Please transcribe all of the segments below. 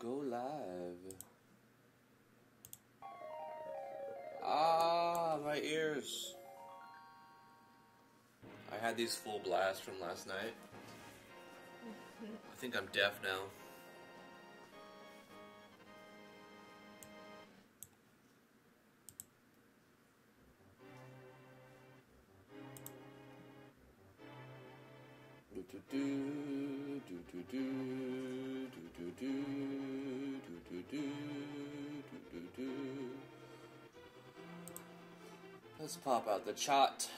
Go live. Ah, my ears. I had these full blast from last night. I think I'm deaf now. Let's pop out the chat.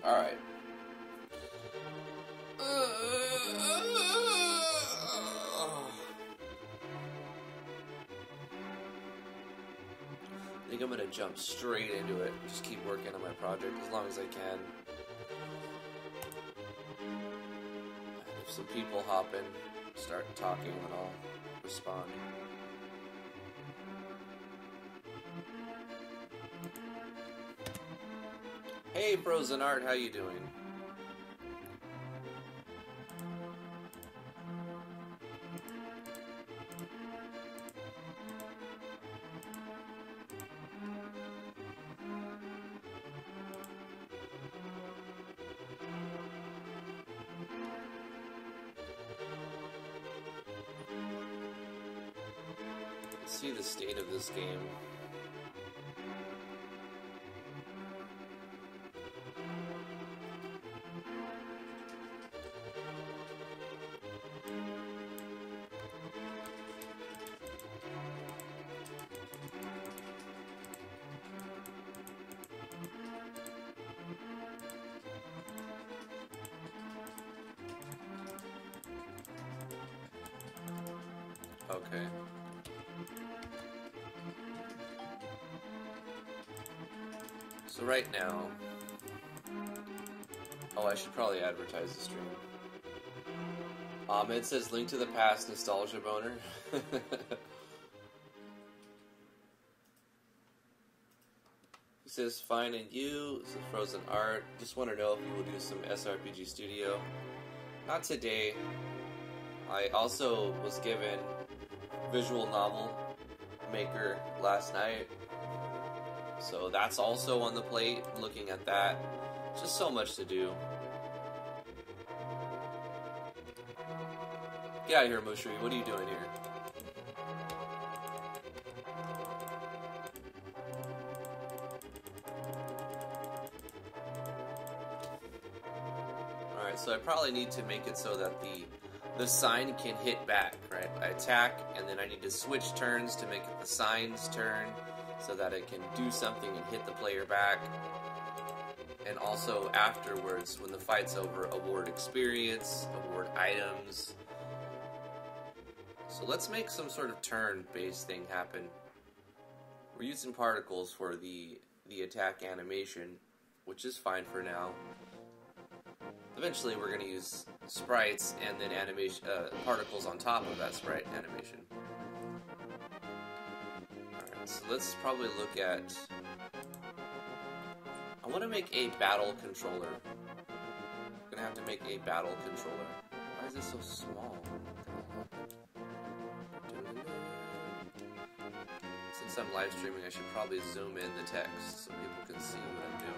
All right. I think I'm gonna jump straight into it. Just keep working on my project as long as I can. And if some people hop in, start talking, then I'll respond. Hey, Frozen Art, how you doing? Let's see the state of this game. Okay. So right now, oh, I should probably advertise the stream. It says link to the past, nostalgia boner. He says fine, and you. This is Frozen Art. Just want to know if you will do some SRPG Studio. Not today. I also was given visual novel maker last night, so that's also on the plate. Looking at that, just so much to do. Get out of here, Mushri. What are you doing here? Alright, so I probably need to make it so that the sign can hit back, right? I attack, and then I need to switch turns to make it the sign's turn so that it can do something and hit the player back. And also afterwards, when the fight's over, award experience, award items. So let's make some sort of turn-based thing happen. We're using particles for the attack animation, which is fine for now. Eventually we're going to use sprites and then animation particles on top of that sprite animation. Alright, so let's probably look at... I want to make a battle controller. I'm going to have to make a battle controller. Why is this so small? Since I'm live streaming, I should probably zoom in the text so people can see what I'm doing.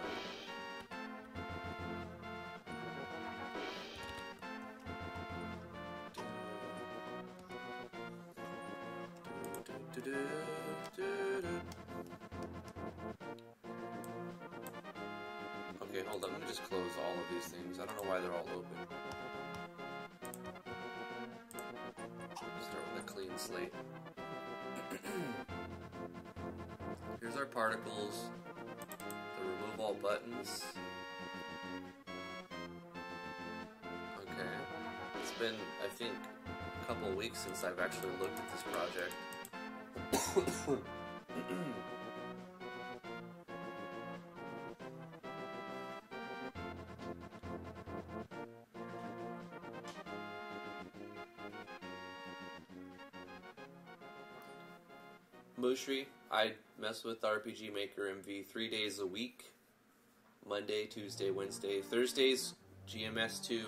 Okay, hold on, let me just close all of these things. I don't know why they're all open. Start with a clean clean slate. Here's our particles. The remove all buttons. Okay. It's been, I think, a couple weeks since I've actually looked at this project. Mushri, I mess with RPG Maker MV 3 days a week. Monday, Tuesday, Wednesday. Thursdays, GMS2.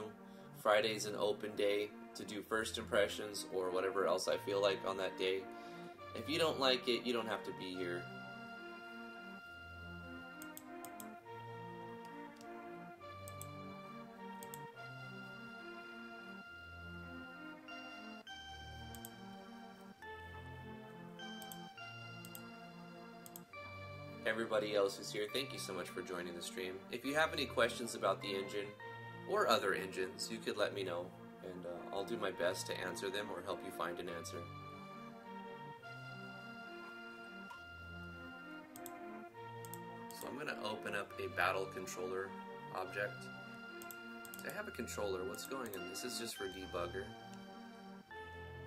Friday's an open day to do first impressions or whatever else I feel like on that day. If you don't like it, you don't have to be here. Everybody else who's here, thank you so much for joining the stream. If you have any questions about the engine or other engines, you could let me know, and I'll do my best to answer them or help you find an answer. So I'm going to open up a battle controller object. I have a controller. What's going on? This is just for debugger.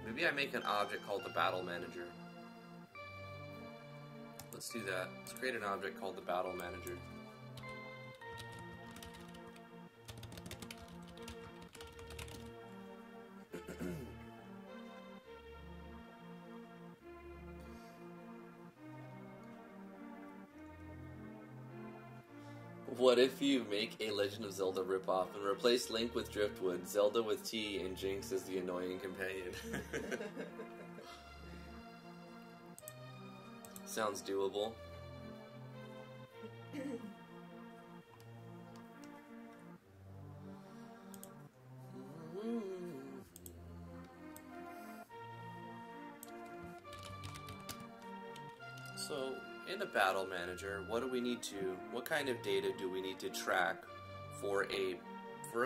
Maybe I make an object called the battle manager. Let's do that. Let's create an object called the battle manager. What if you make a Legend of Zelda ripoff and replace Link with Driftwood, Zelda with T, and Jinx as the annoying companion? Sounds doable. So, in a battle manager, what kind of data do we need to track for a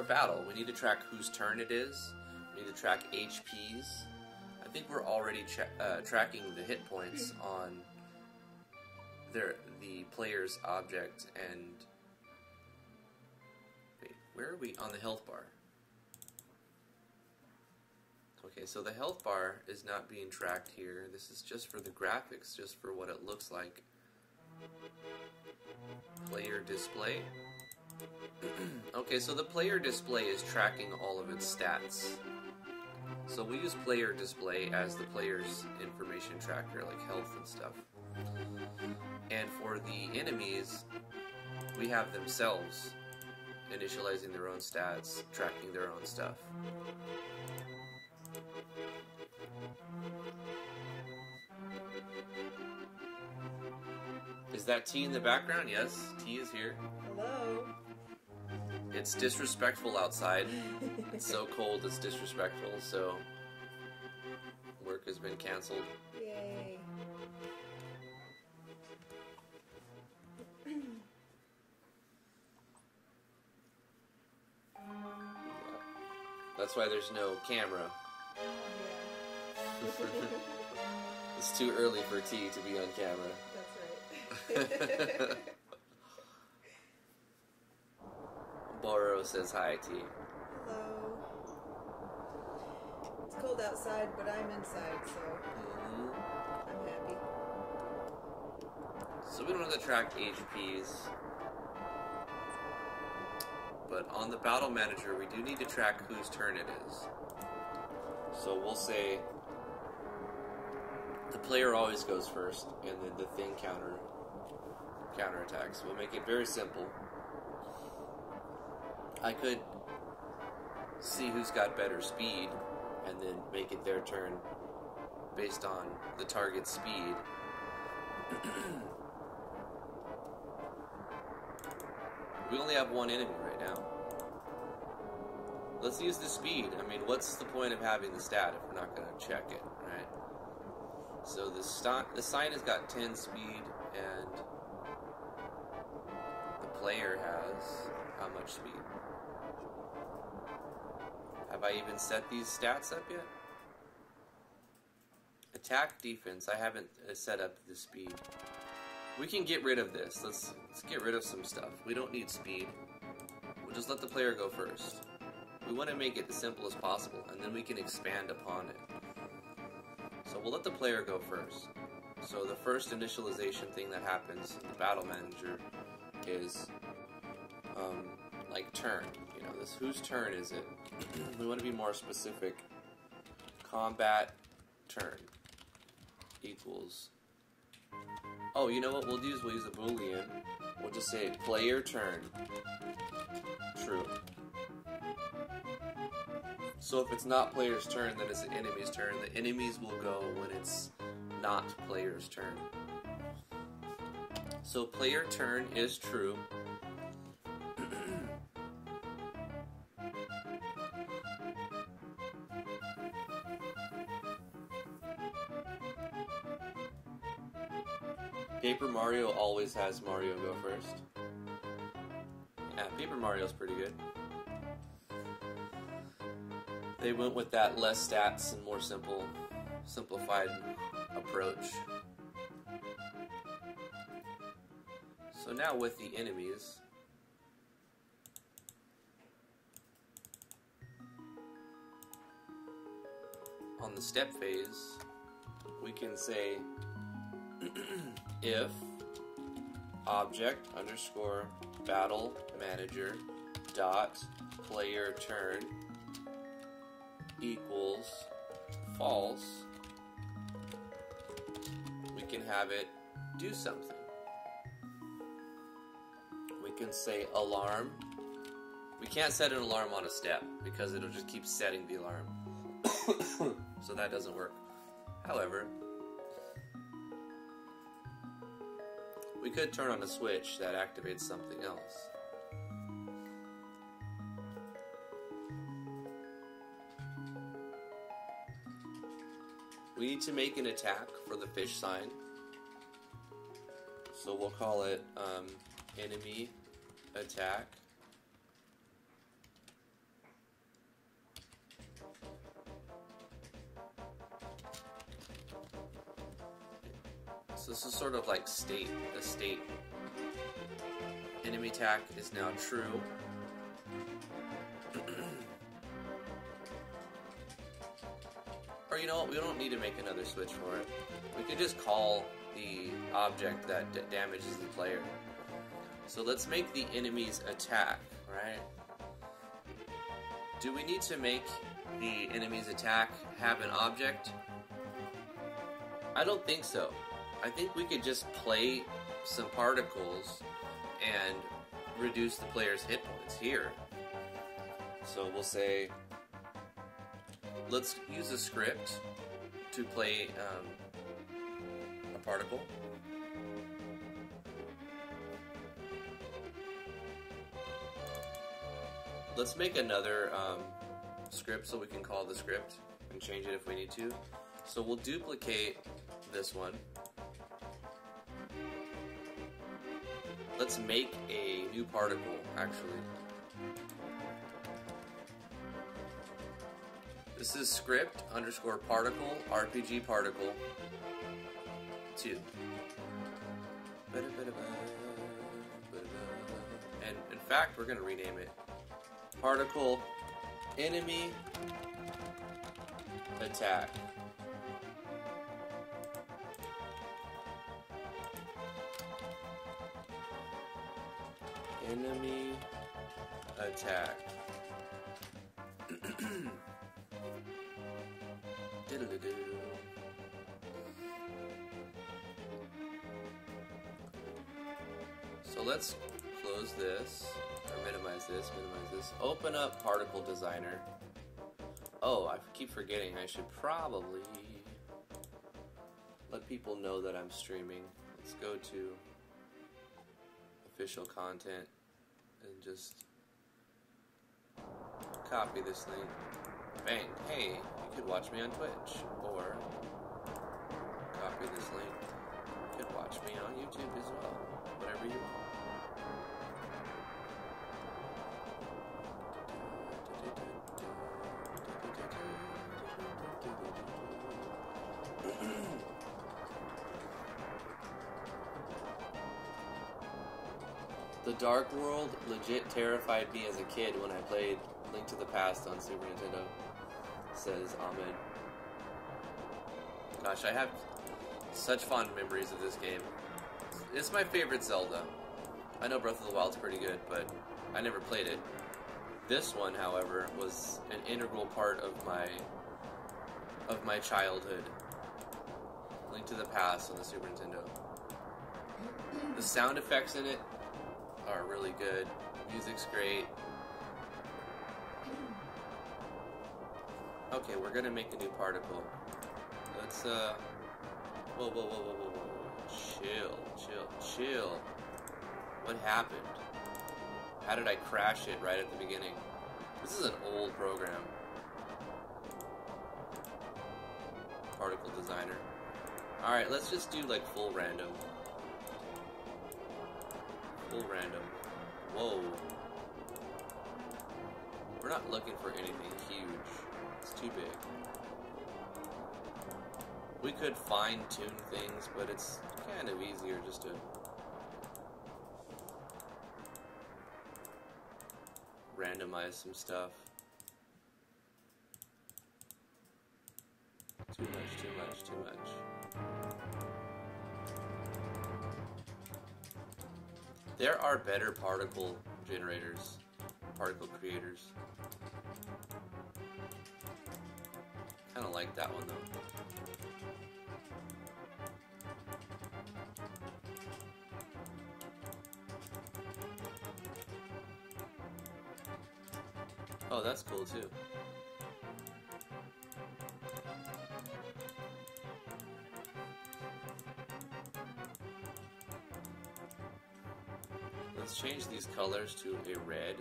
battle? We need to track whose turn it is. We need to track HPs. I think we're already tracking the hit points on the player's object, and wait, where are we on the health bar? Okay, so the health bar is not being tracked here. This is just for the graphics, just for what it looks like. Player display. Okay, so the player display is tracking all of its stats. So we use player display as the player's information tracker, like health and stuff. And for the enemies, we have themselves initializing their own stats, tracking their own stuff. Is that T in the background? Yes, T is here. Hello. It's disrespectful outside. It's so cold, it's disrespectful, so work has been canceled. Yay. That's why there's no camera. It's too early for T to be on camera. That's right. Boro says hi, T. Hello. It's cold outside, but I'm inside, so I'm happy. So we don't have to track HPs. But on the battle manager, we do need to track whose turn it is. So we'll say the player always goes first, and then the thing counterattacks. We'll make it very simple. I could see who's got better speed, and then make it their turn based on the target's speed. We only have one enemy right now. Let's use the speed. I mean, what's the point of having the stat if we're not going to check it, right? So the sign has got 10 speed, and the player has how much speed? Have I even set these stats up yet? Attack, defense. I haven't set up the speed. We can get rid of this. Let's get rid of some stuff. We don't need speed. We'll just let the player go first. We want to make it as simple as possible, and then we can expand upon it. So we'll let the player go first. So the first initialization thing that happens in the battle manager is like turn. You know, this whose turn is it? We want to be more specific. Combat turn equals. Oh, you know what we'll do is we'll use a boolean. We'll just say player turn true. So if it's not player's turn, then it's the enemy's turn. The enemies will go when it's not player's turn. So player turn is true. Paper Mario always has Mario go first. Yeah, Paper Mario's pretty good. They went with that less stats and more simplified approach. So now with the enemies, on the step phase, we can say if object underscore battle manager dot player turn equals false, we can have it do something. We can say alarm. We can't set an alarm on a step because it'll just keep setting the alarm. So that doesn't work. However, we could turn on a switch that activates something else. We need to make an attack for the fish sign. So we'll call it enemy attack. So this is sort of like a state. Enemy attack is now true. Or you know what, we don't need to make another switch for it. We could just call the object that damages the player. So let's make the enemy's attack, right? Do we need to make the enemy's attack have an object? I don't think so. I think we could just play some particles and reduce the player's hit points here. So we'll say, let's use a script to play a particle. Let's make another script so we can call the script and change it if we need to. So we'll duplicate this one. Let's make a new particle, actually. This is script underscore particle RPG particle 2. And in fact, we're going to rename it particle enemy attack. Enemy attack. Diddle-doo. So let's close this, or minimize this, Open up Particle Designer. Oh, I keep forgetting, I should probably let people know that I'm streaming. Let's go to official content and just copy this link. Bang. Hey, you could watch me on Twitch, or copy this link. You could watch me on YouTube as well. Whatever you want. The Dark World legit terrified me as a kid when I played Link to the Past on Super Nintendo, says Ahmed. Gosh, I have such fond memories of this game. It's my favorite Zelda. I know Breath of the Wild's pretty good, but I never played it. This one, however, was an integral part of my childhood. Link to the Past on the Super Nintendo. The sound effects in it are really good. Music's great. Okay, we're gonna make a new particle. Let's whoa. Chill. What happened? How did I crash it right at the beginning? This is an old program. Particle designer. Alright, let's just do like full random. Full random. Whoa. We're not looking for anything huge. It's too big. We could fine-tune things, but it's kind of easier just to randomize some stuff. Too much. There are better particle generators, particle creators. Kind of like that one though. Oh, that's cool too. Let's change these colors to a red.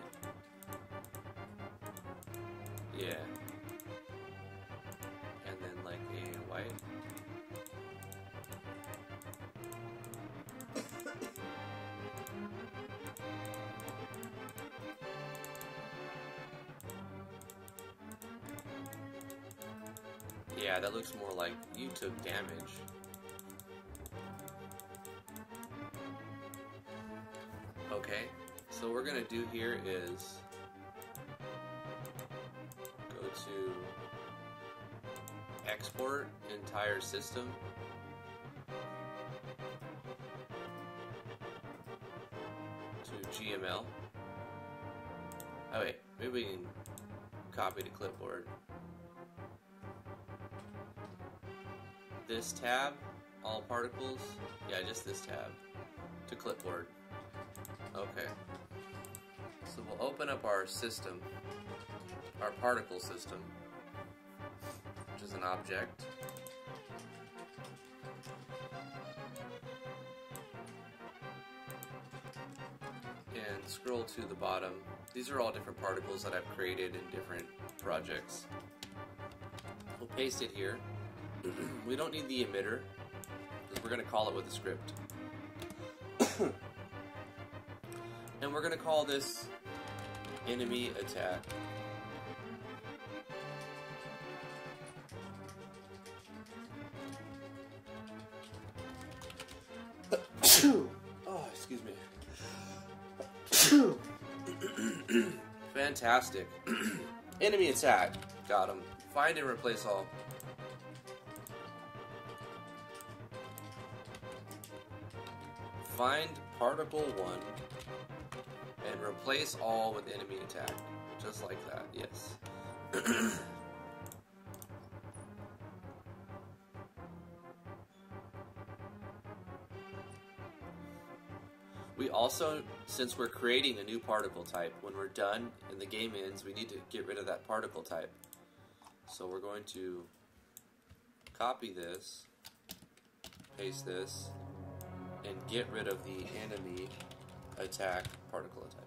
Yeah. And then like a white. Yeah, that looks more like you took damage. Okay, so what we're gonna do here is go to export entire system. To GML. Oh wait, maybe we can copy to clipboard. This tab, all particles, yeah, just this tab, to clipboard. Okay, so we'll open up our system, our particle system, which is an object. And scroll to the bottom. These are all different particles that I've created in different projects. We'll paste it here. We don't need the emitter, because we're going to call it with a script. And we're going to call this enemy attack. Oh, excuse me. Fantastic. Enemy attack. Got him. Find and replace all. Find particle 1 and replace all with enemy attack. Just like that, yes. We also, since we're creating a new particle type, when we're done and the game ends, we need to get rid of that particle type. So we're going to copy this, paste this, and get rid of the enemy attack particle type.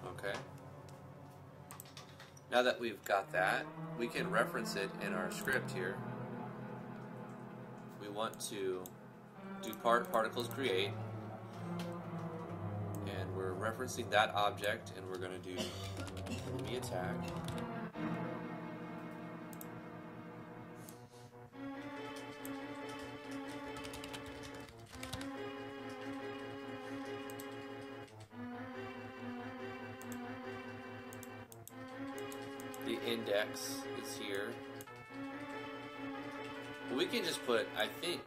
Okay. Now that we've got that, we can reference it in our script here. We want to do particles create, and we're referencing that object, and we're going to do enemy attack. index is here. We can just put, I think,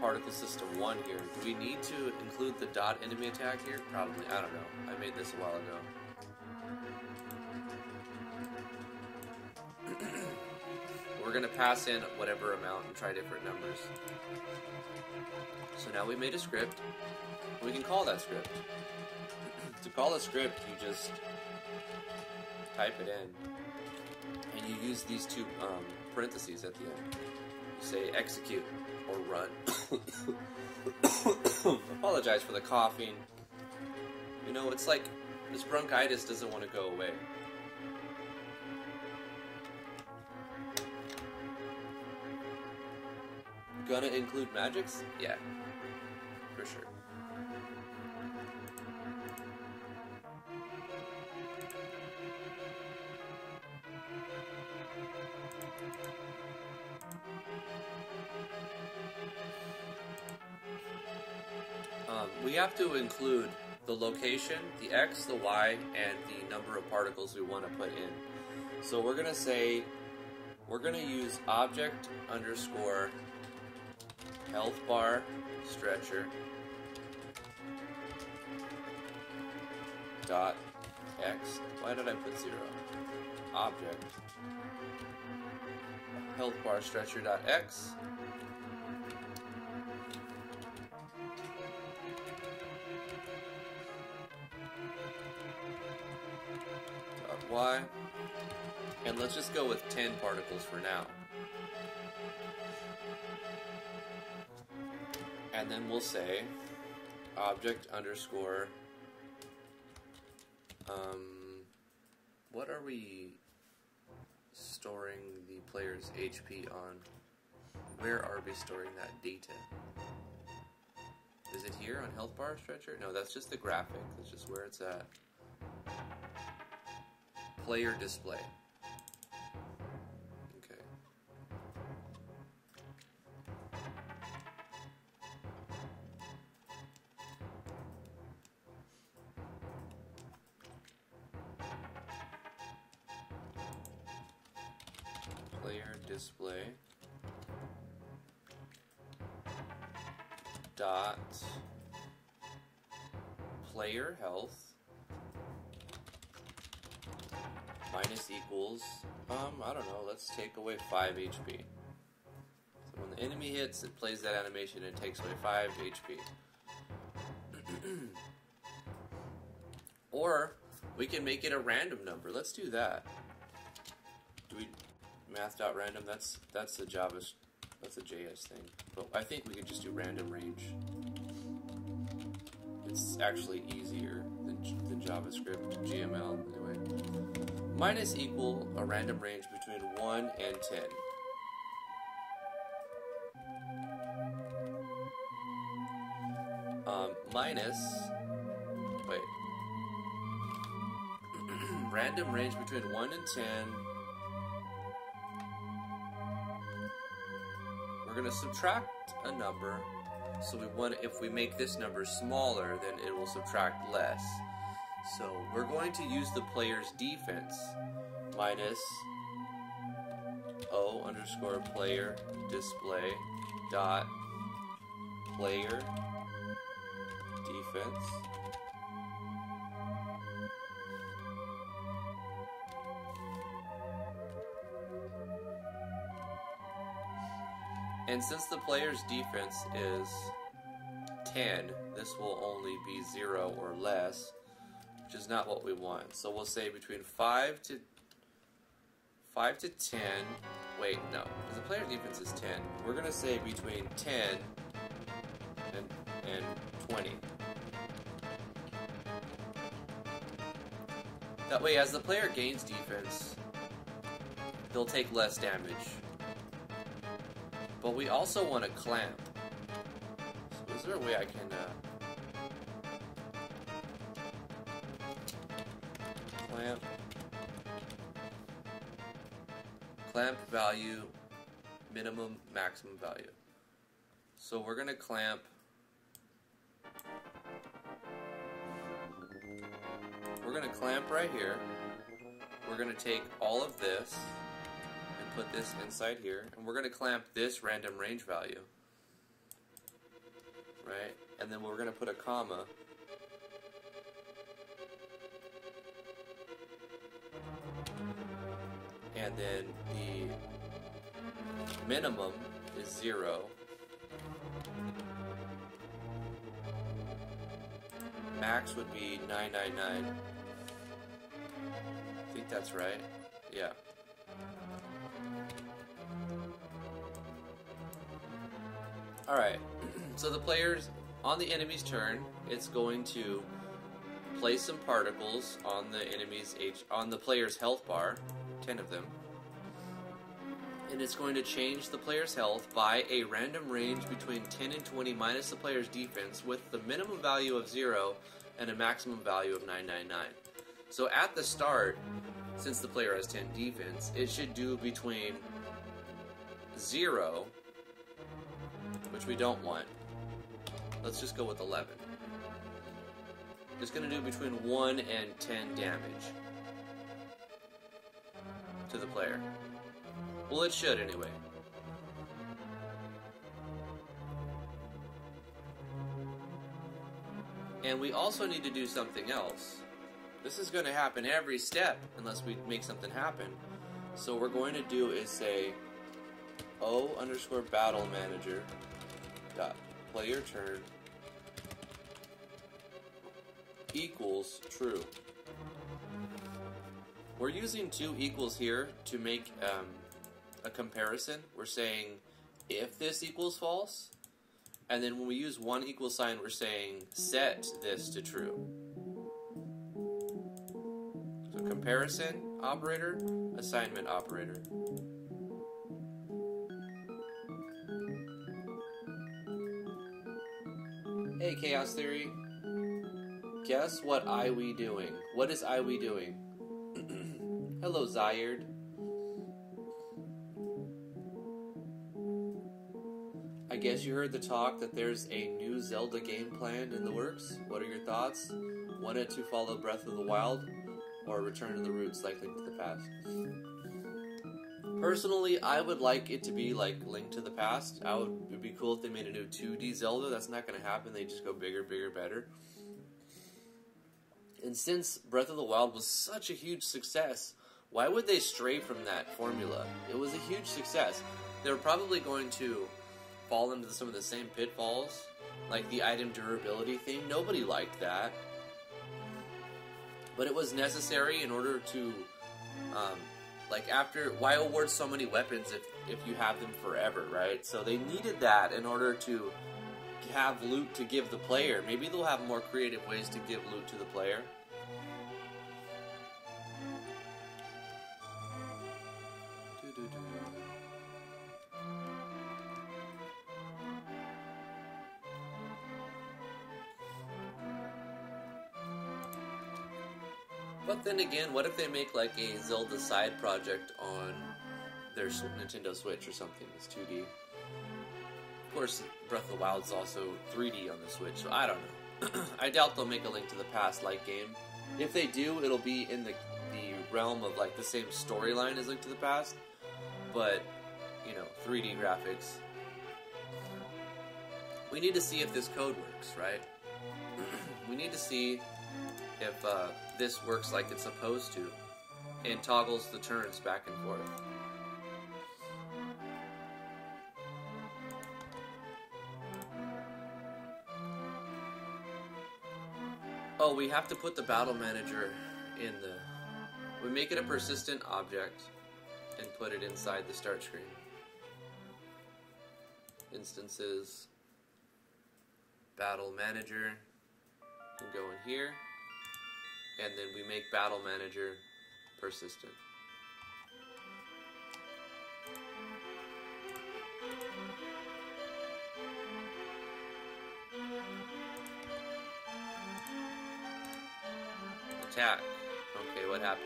particle system 1 here. Do we need to include the dot enemy attack here? Probably. I don't know. I made this a while ago. We're going to pass in whatever amount and try different numbers. So now we made a script. We can call that script. To call a script, you just type it in. And you use these two parentheses at the end. You say execute or run. Apologize for the coughing. You know, it's like this bronchitis doesn't want to go away. Gonna include magics? Yeah, for sure. We have to include the location, the X, the Y, and the number of particles we want to put in. So we're going to say, we're going to use object underscore health bar stretcher dot X. Why did I put 0? Object health bar stretcher dot X. Y, and let's just go with 10 particles for now. And then we'll say object underscore what are we storing the player's HP on? Where are we storing that data? Is it here on health bar stretcher? No, that's just the graphic. That's just where it's at. Player display. Okay. Player display dot player health minus equals, I don't know, let's take away 5 HP. So when the enemy hits, it plays that animation and takes away 5 HP. Or, we can make it a random number. Let's do that. Do we math.random? That's a Java, that's a JS thing. But I think we could just do random range. It's actually easier than JavaScript, GML, anyway. Minus equal a random range between 1 and 10. Minus, wait, random range between 1 and 10. We're going to subtract a number, so we want, if we make this number smaller, then it will subtract less. So we're going to use the player's defense minus O underscore player display dot player defense and since the player's defense is 10, this will only be 0 or less, which is not what we want. So we'll say between 5 to 10. Wait, no, because the player defense is 10. We're gonna say between 10 and 20. That way, as the player gains defense, they'll take less damage. But we also want to clamp. So is there a way I can clamp value, minimum, maximum value. So we're going to clamp right here. we're going to take all of this and put this inside here, and we're going to clamp this random range value, right? And then we're going to put a comma. And then the minimum is 0. Max would be 999. I think that's right. Yeah. Alright, so the players, on the enemy's turn, it's going to place some particles on the on the player's health bar, 10 of them, and it's going to change the player's health by a random range between 10 and 20 minus the player's defense, with the minimum value of 0 and a maximum value of 999. So at the start, since the player has 10 defense, it should do between 0, which we don't want. Let's just go with 11. It's going to do between 1 and 10 damage to the player. Well, it should anyway. And we also need to do something else. This is going to happen every step unless we make something happen. So what we're going to do is say O_battle manager dot player turn equals true. We're using 2 equals here to make a comparison. We're saying if this equals false, and then when we use 1 equal sign, we're saying set this to true. So comparison operator, assignment operator. Hey, Chaos Theory. Guess what we doing? What is we doing? Hello, Zyard. I guess you heard the talk that there's a new Zelda game planned in the works. What are your thoughts? Want it to follow Breath of the Wild or return to the roots like Link to the Past? Personally, I would like it to be like Link to the Past. It'd be cool if they made a new 2D Zelda. That's not going to happen. They just go bigger, bigger, better. And since Breath of the Wild was such a huge success, why would they stray from that formula? It was a huge success. They were probably going to fall into some of the same pitfalls, like the item durability thing. Nobody liked that. But it was necessary in order to, why award so many weapons if you have them forever, right? So they needed that in order to have loot to give the player. Maybe they'll have more creative ways to give loot to the player. But then again, what if they make like a Zelda side project on their Nintendo Switch or something? It's 2D. Of course, Breath of the Wild is also 3D on the Switch, so I don't know. I doubt they'll make a Link to the Past-like game. If they do, it'll be in the realm of like the same storyline as Link to the Past, but, 3D graphics. We need to see if this code works, right? We need to see if this works like it's supposed to and toggles the turns back and forth. Oh, we have to put the battle manager in we make it a persistent object and put it inside the start screen. Instances, battle manager, can go in here, and then we make battle manager persistent. Attack. Okay, what happens?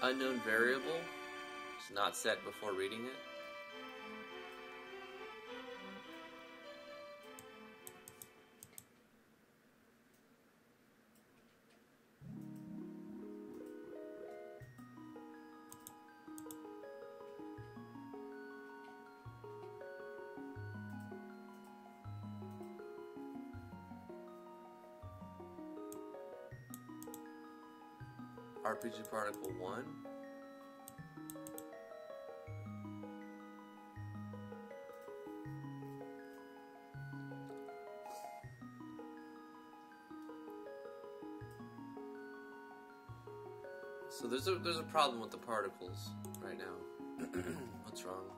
Unknown variable. It's not set before reading it? RPG Particle 1. So there's a problem with the particles right now. What's wrong?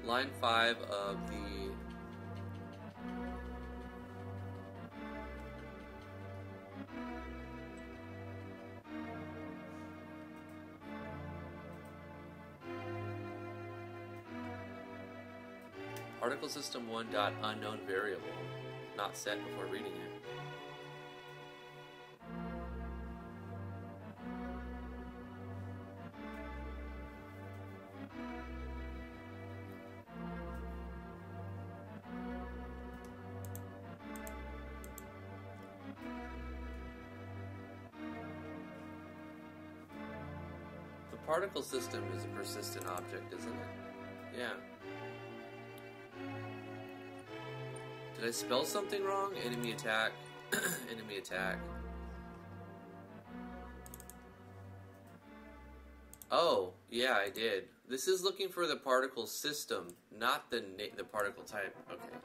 Line 5 of the Particle System 1 dot unknown variable, not set before reading it. Particle system is a persistent object, isn't it? Yeah. Did I spell something wrong? Enemy attack. Enemy attack. Oh, yeah, I did. This is looking for the particle system, not the particle type. Okay.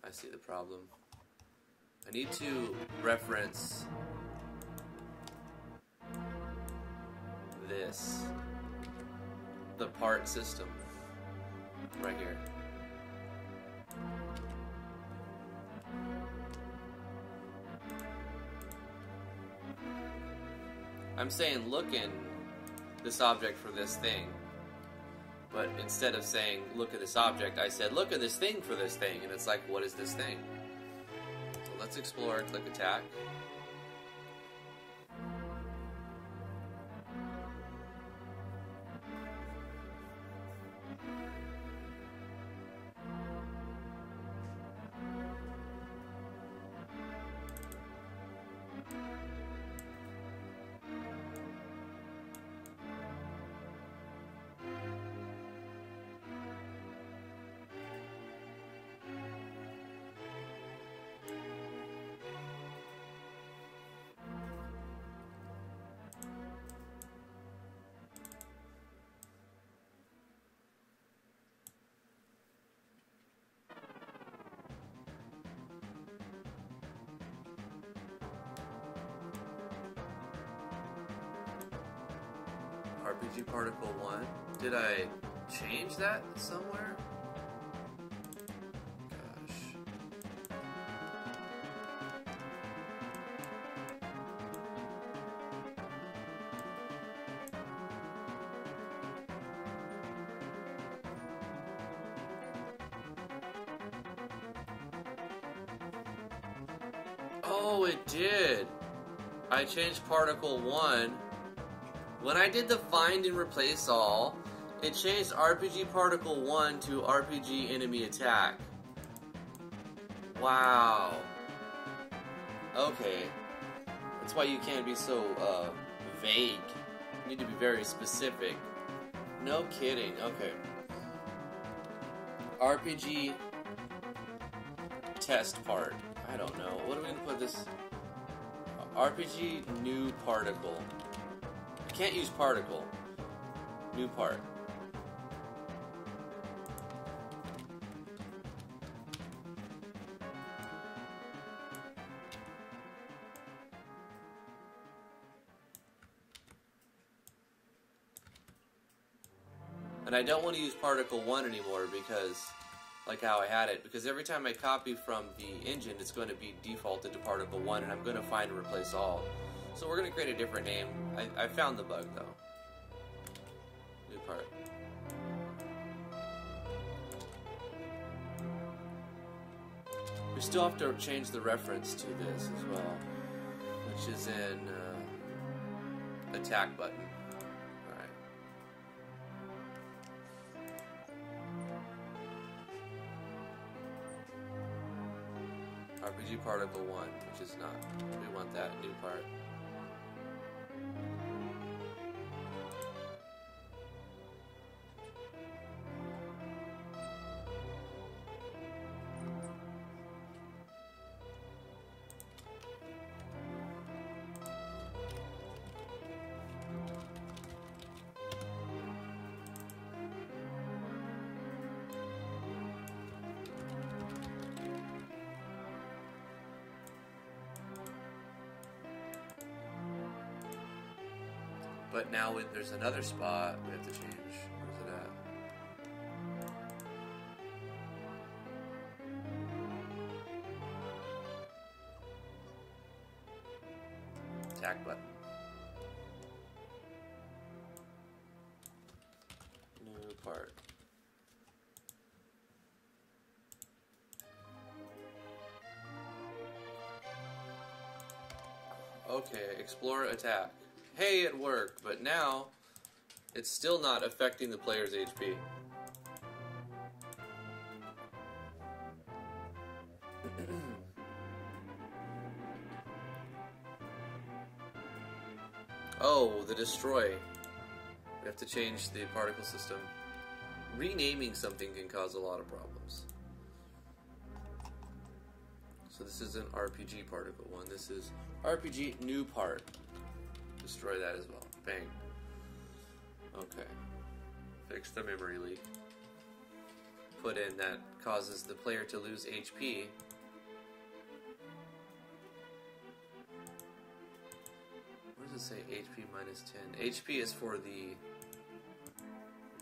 I see the problem. I need to reference this, the part system, right here. I'm saying look in this object for this thing, but instead of saying look at this object, I said look at this thing for this thing, and it's like, what is this thing? So let's explore, click attack. RPG Particle 1. Did I change that somewhere? Gosh. Oh, it did. I changed Particle 1. When I did the find and replace all, it changed RPG Particle 1 to RPG Enemy Attack. Wow. Okay. That's why you can't be so vague. You need to be very specific. No kidding. Okay. RPG test part. I don't know. What are we going to put this? RPG new particle. Can't use particle. New part. And I don't want to use particle 1 anymore because, like how I had it, because every time I copy from the engine, it's going to be defaulted to particle 1, and I'm going to find and replace all. So we're going to create a different name. I found the bug, though. New part. We still have to change the reference to this as well, which is in attack button. RPG particle 1, which is not. We want that new part. But now there's another spot we have to change. Where's it at? Attack button. New part. Okay, explore attack. Hey, it worked, but now it's still not affecting the player's HP. Oh, the destroy. We have to change the particle system. Renaming something can cause a lot of problems. So this isn't RPG particle 1, this is RPG new part. Destroy that as well. Bang. Okay. Fix the memory leak. Put in that causes the player to lose HP. Where does it say HP minus 10? HP is for the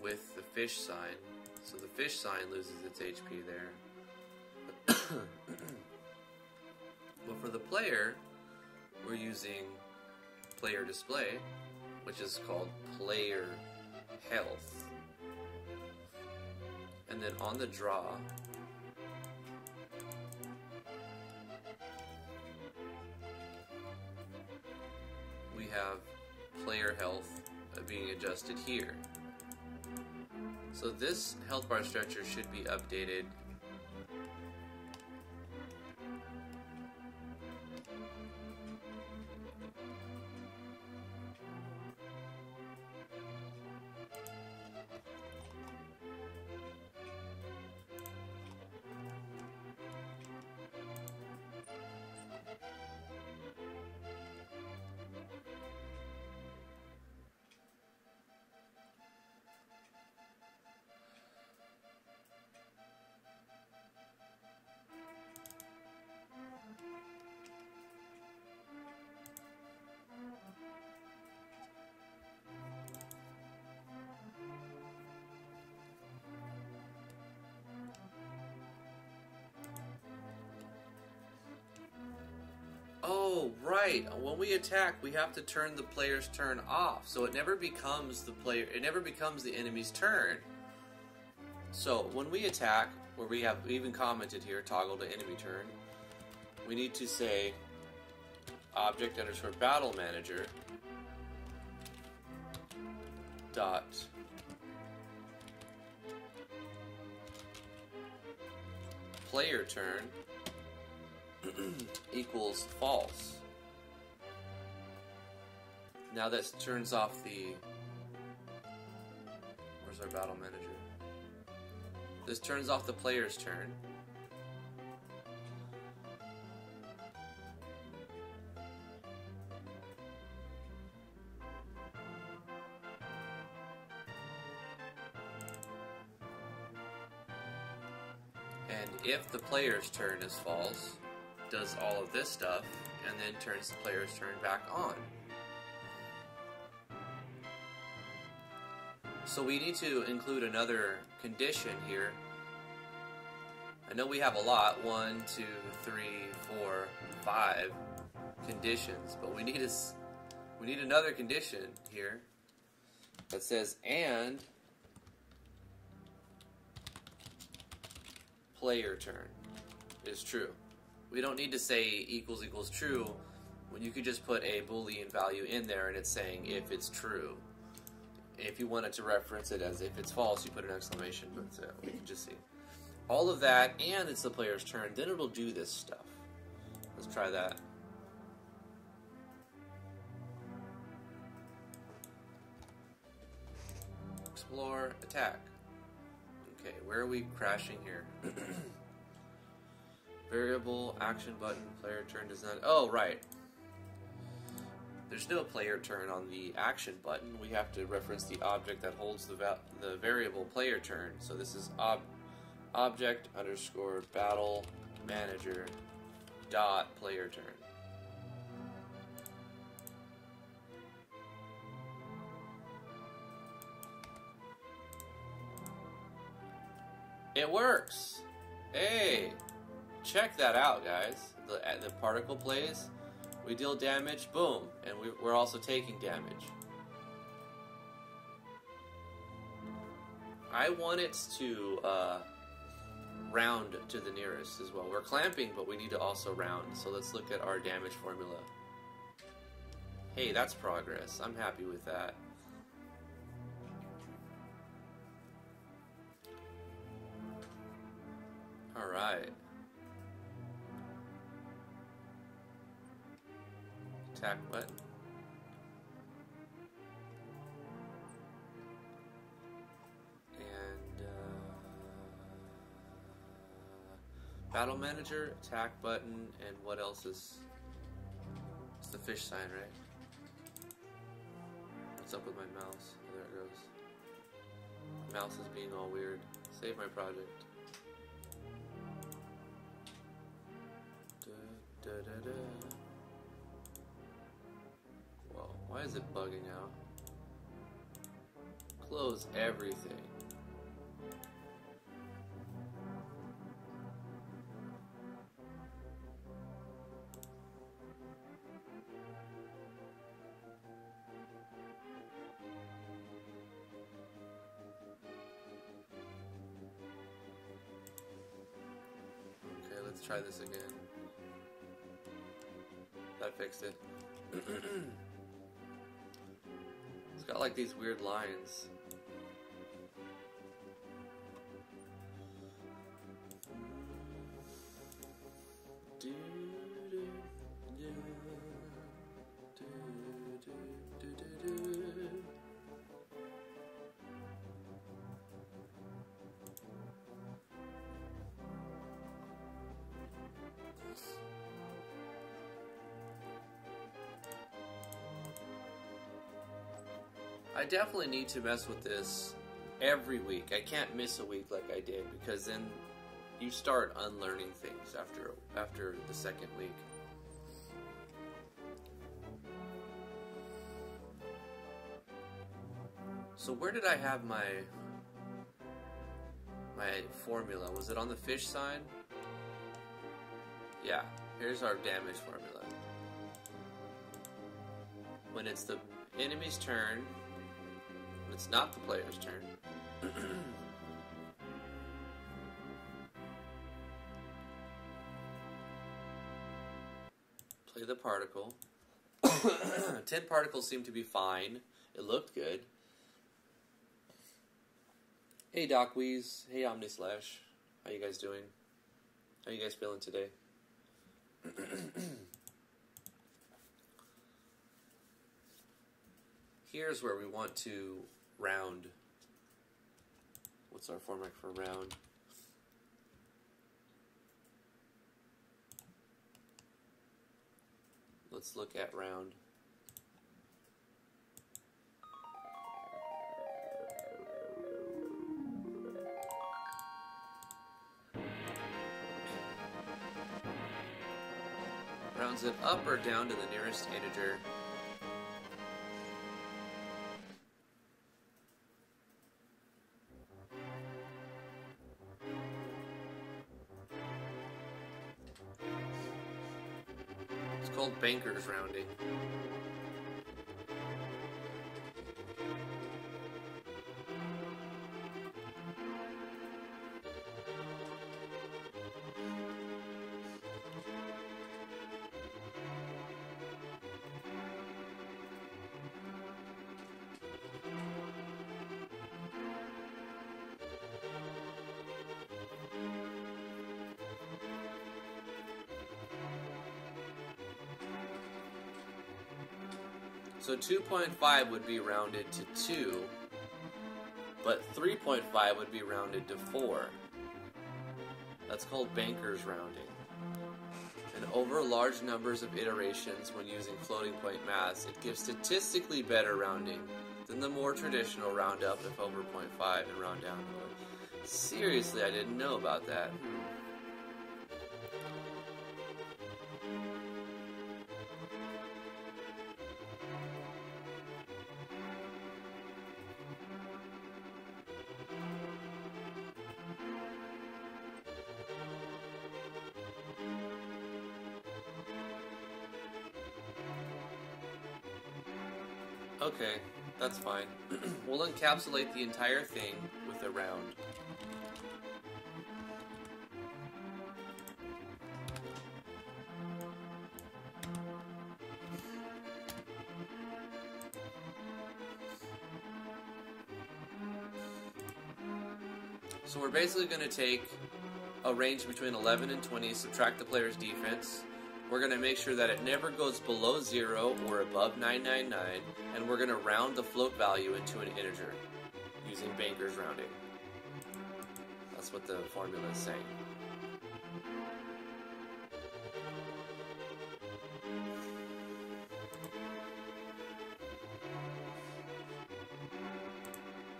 with the fish sign. So the fish sign loses its HP there. But for the player, we're using player display, which is called player health. And then on the draw, we have player health being adjusted here. So this health bar stretcher should be updated . Oh, right. When we attack, we have to turn the player's turn off, so it never becomes the enemy's turn. So when we attack, where we have even commented here, toggle to enemy turn, we need to say object underscore battle manager dot player turn equals false. Now that turns off the... Where's our battle manager? This turns off the player's turn. And if the player's turn is false, does all of this stuff, and then turns the player's turn back on. So we need to include another condition here. I know we have a lot, 1, 2, 3, 4, 5 conditions, but we need another condition here that says and player turn is true. We don't need to say equals equals true when you could just put a Boolean value in there and it's saying if it's true. If you wanted to reference it as if it's false, you put an exclamation, but we can just see. All of that, and it's the player's turn, then it'll do this stuff. Let's try that. Explore, attack. Okay, where are we crashing here? Variable, action button, player turn does not... Oh, right. There's no player turn on the action button. We have to reference the object that holds the variable player turn. So this is object underscore battle manager dot player turn. It works. Hey, check that out, guys. The particle plays. We deal damage, boom, and we're also taking damage. I want it to round to the nearest as well. We're clamping, but we need to also round. So let's look at our damage formula. Hey, that's progress. I'm happy with that. All right. Attack button. And battle manager, attack button, and what else is? It's the fish sign, right? What's up with my mouse? Oh, there it goes. Mouse is being all weird. Save my project. Da, da, da. Whoa, why is it bugging out? Close everything. Okay, let's try this again. That fixed it. It's got like these weird lines. I definitely need to mess with this every week. I can't miss a week like I did, because then you start unlearning things after the second week. So where did I have my formula? Was it on the fish sign? Yeah, here's our damage formula. When it's the enemy's turn, it's not the player's turn. Play the particle. 10 particles seem to be fine. It looked good. Hey Doc Weeze. Hey OmniSlash. How you guys doing? How you guys feeling today? Here's where we want to round. What's our format for round? Let's look at round. Rounds it up or down to the nearest integer. called bankers rounding. So 2.5 would be rounded to 2, but 3.5 would be rounded to 4. That's called bankers rounding. And over large numbers of iterations when using floating point maths, it gives statistically better rounding than the more traditional round up if over 0.5 and round down. Seriously, I didn't know about that. Okay, that's fine. We'll encapsulate the entire thing with a round. So we're basically going to take a range between 11 and 20, subtract the player's defense. We're going to make sure that it never goes below 0 or above 999, and we're going to round the float value into an integer using bankers rounding. That's what the formula is saying.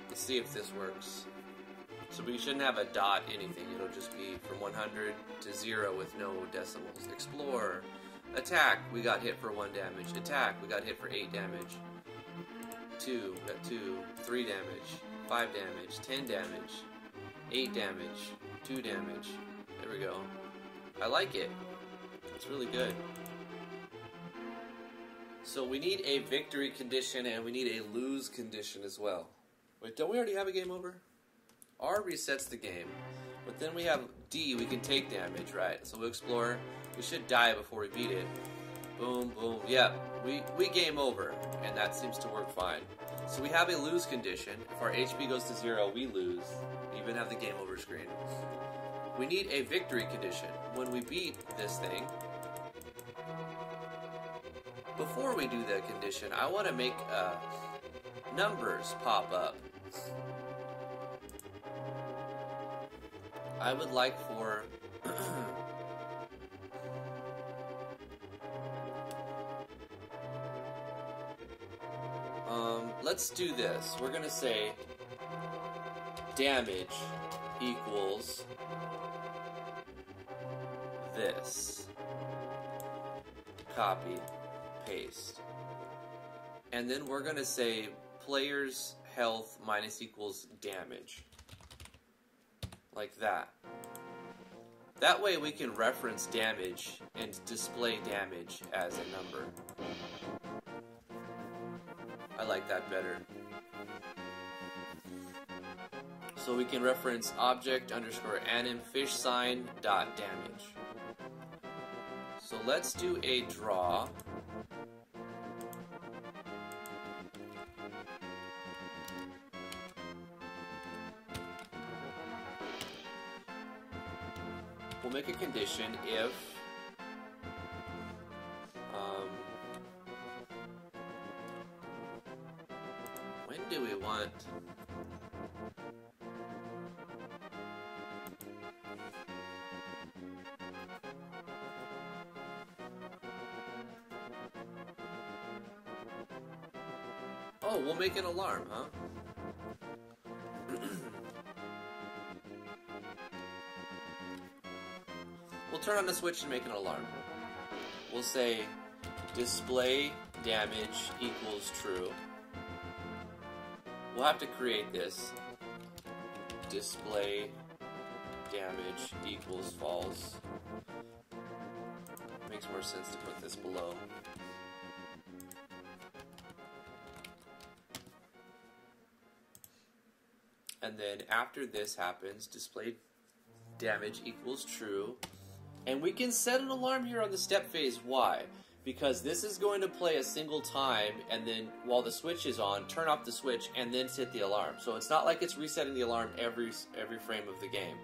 Let's see if this works. So we shouldn't have a dot anything, it'll just be from 100 to 0 with no decimals. Explore. Attack, we got hit for 1 damage. Attack, we got hit for 8 damage. 2, we got 2. 3 damage. 5 damage. 10 damage. 8 damage. 2 damage. There we go. I like it. It's really good. So we need a victory condition and we need a lose condition as well. Wait, don't we already have a game over? R resets the game, but then we have D, we can take damage, right? So we'll explore. We should die before we beat it. Boom, boom. Yeah, we game over, and that seems to work fine. So we have a lose condition. If our HP goes to 0, we lose. We even have the game over screen. We need a victory condition. When we beat this thing, before we do the condition, I want to make numbers pop up. I would like for let's do this. We're gonna say damage equals this. Copy, paste. And then we're gonna say player's health minus equals damage. Like that. That way we can reference damage and display damage as a number. I like that better. So we can reference object underscore anim fish sign dot damage. So let's do a draw. We'll make a condition if when do we want oh, we'll make an alarm, huh? We'll turn on the switch and make an alarm. We'll say display damage equals true. We'll have to create this. Display damage equals false. Make makes more sense to put this below. And then after this happens, display damage equals true. And we can set an alarm here on the step phase. Why? Because this is going to play a single time, and then while the switch is on, turn off the switch, and then hit the alarm. So it's not like it's resetting the alarm every frame of the game.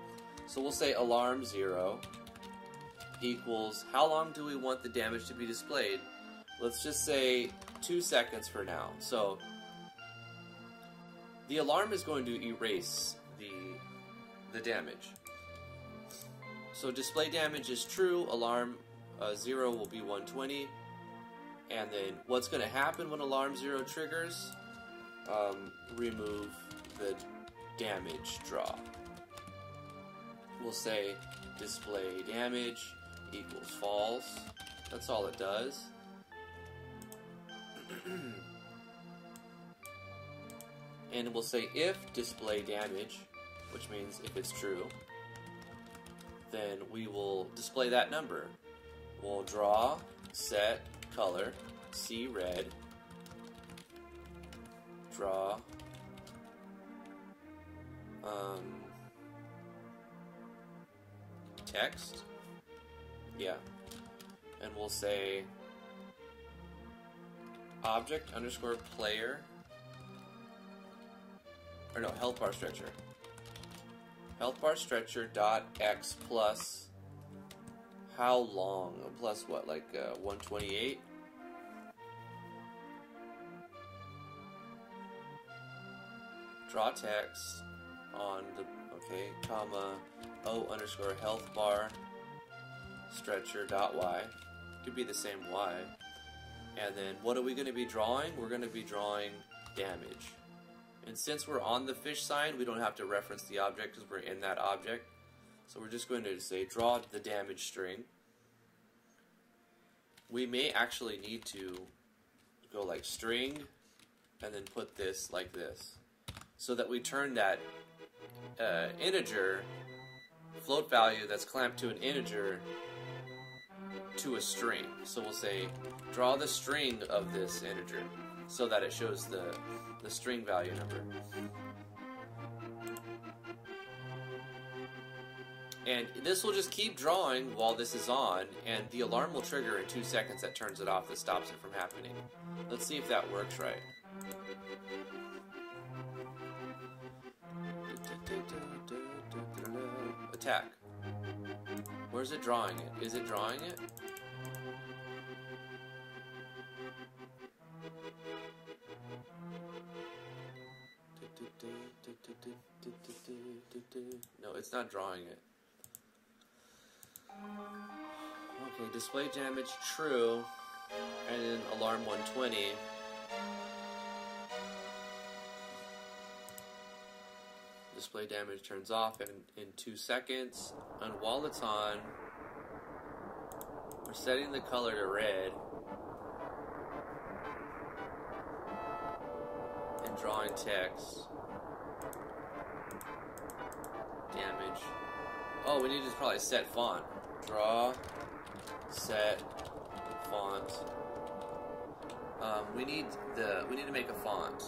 So we'll say alarm 0 equals, how long do we want the damage to be displayed? Let's just say 2 seconds for now. So the alarm is going to erase the damage. So display damage is true, alarm 0 will be 120, and then what's going to happen when alarm 0 triggers? Remove the damage draw. We'll say display damage equals false. That's all it does. And we'll say if display damage, which means if it's true, then we will display that number. We'll draw, set, color, see red, draw, text, yeah, and we'll say object underscore player, or no, health bar stretcher. Health bar stretcher dot x plus how long? Plus what, like 128? Draw text on the, okay, comma, O underscore health bar stretcher dot y. Could be the same y. And then what are we going to be drawing? We're going to be drawing damage. And since we're on the fish sign, we don't have to reference the object because we're in that object. So we're just going to say draw the damage string. We may actually need to go like string and then put this like this, so that we turn that integer float value that's clamped to an integer to a string. So we'll say draw the string of this integer so that it shows the string value number. And this will just keep drawing while this is on, and the alarm will trigger in 2 seconds. That turns it off, that stops it from happening. Let's see if that works right. Attack. Where's it drawing it? Is it drawing it? No, it's not drawing it. Okay, display damage true, and then alarm 120. Display damage turns off in 2 seconds, and while it's on, we're setting the color to red and drawing text. Damage. Oh, we need to probably set font. Draw, set, font. We need to make a font.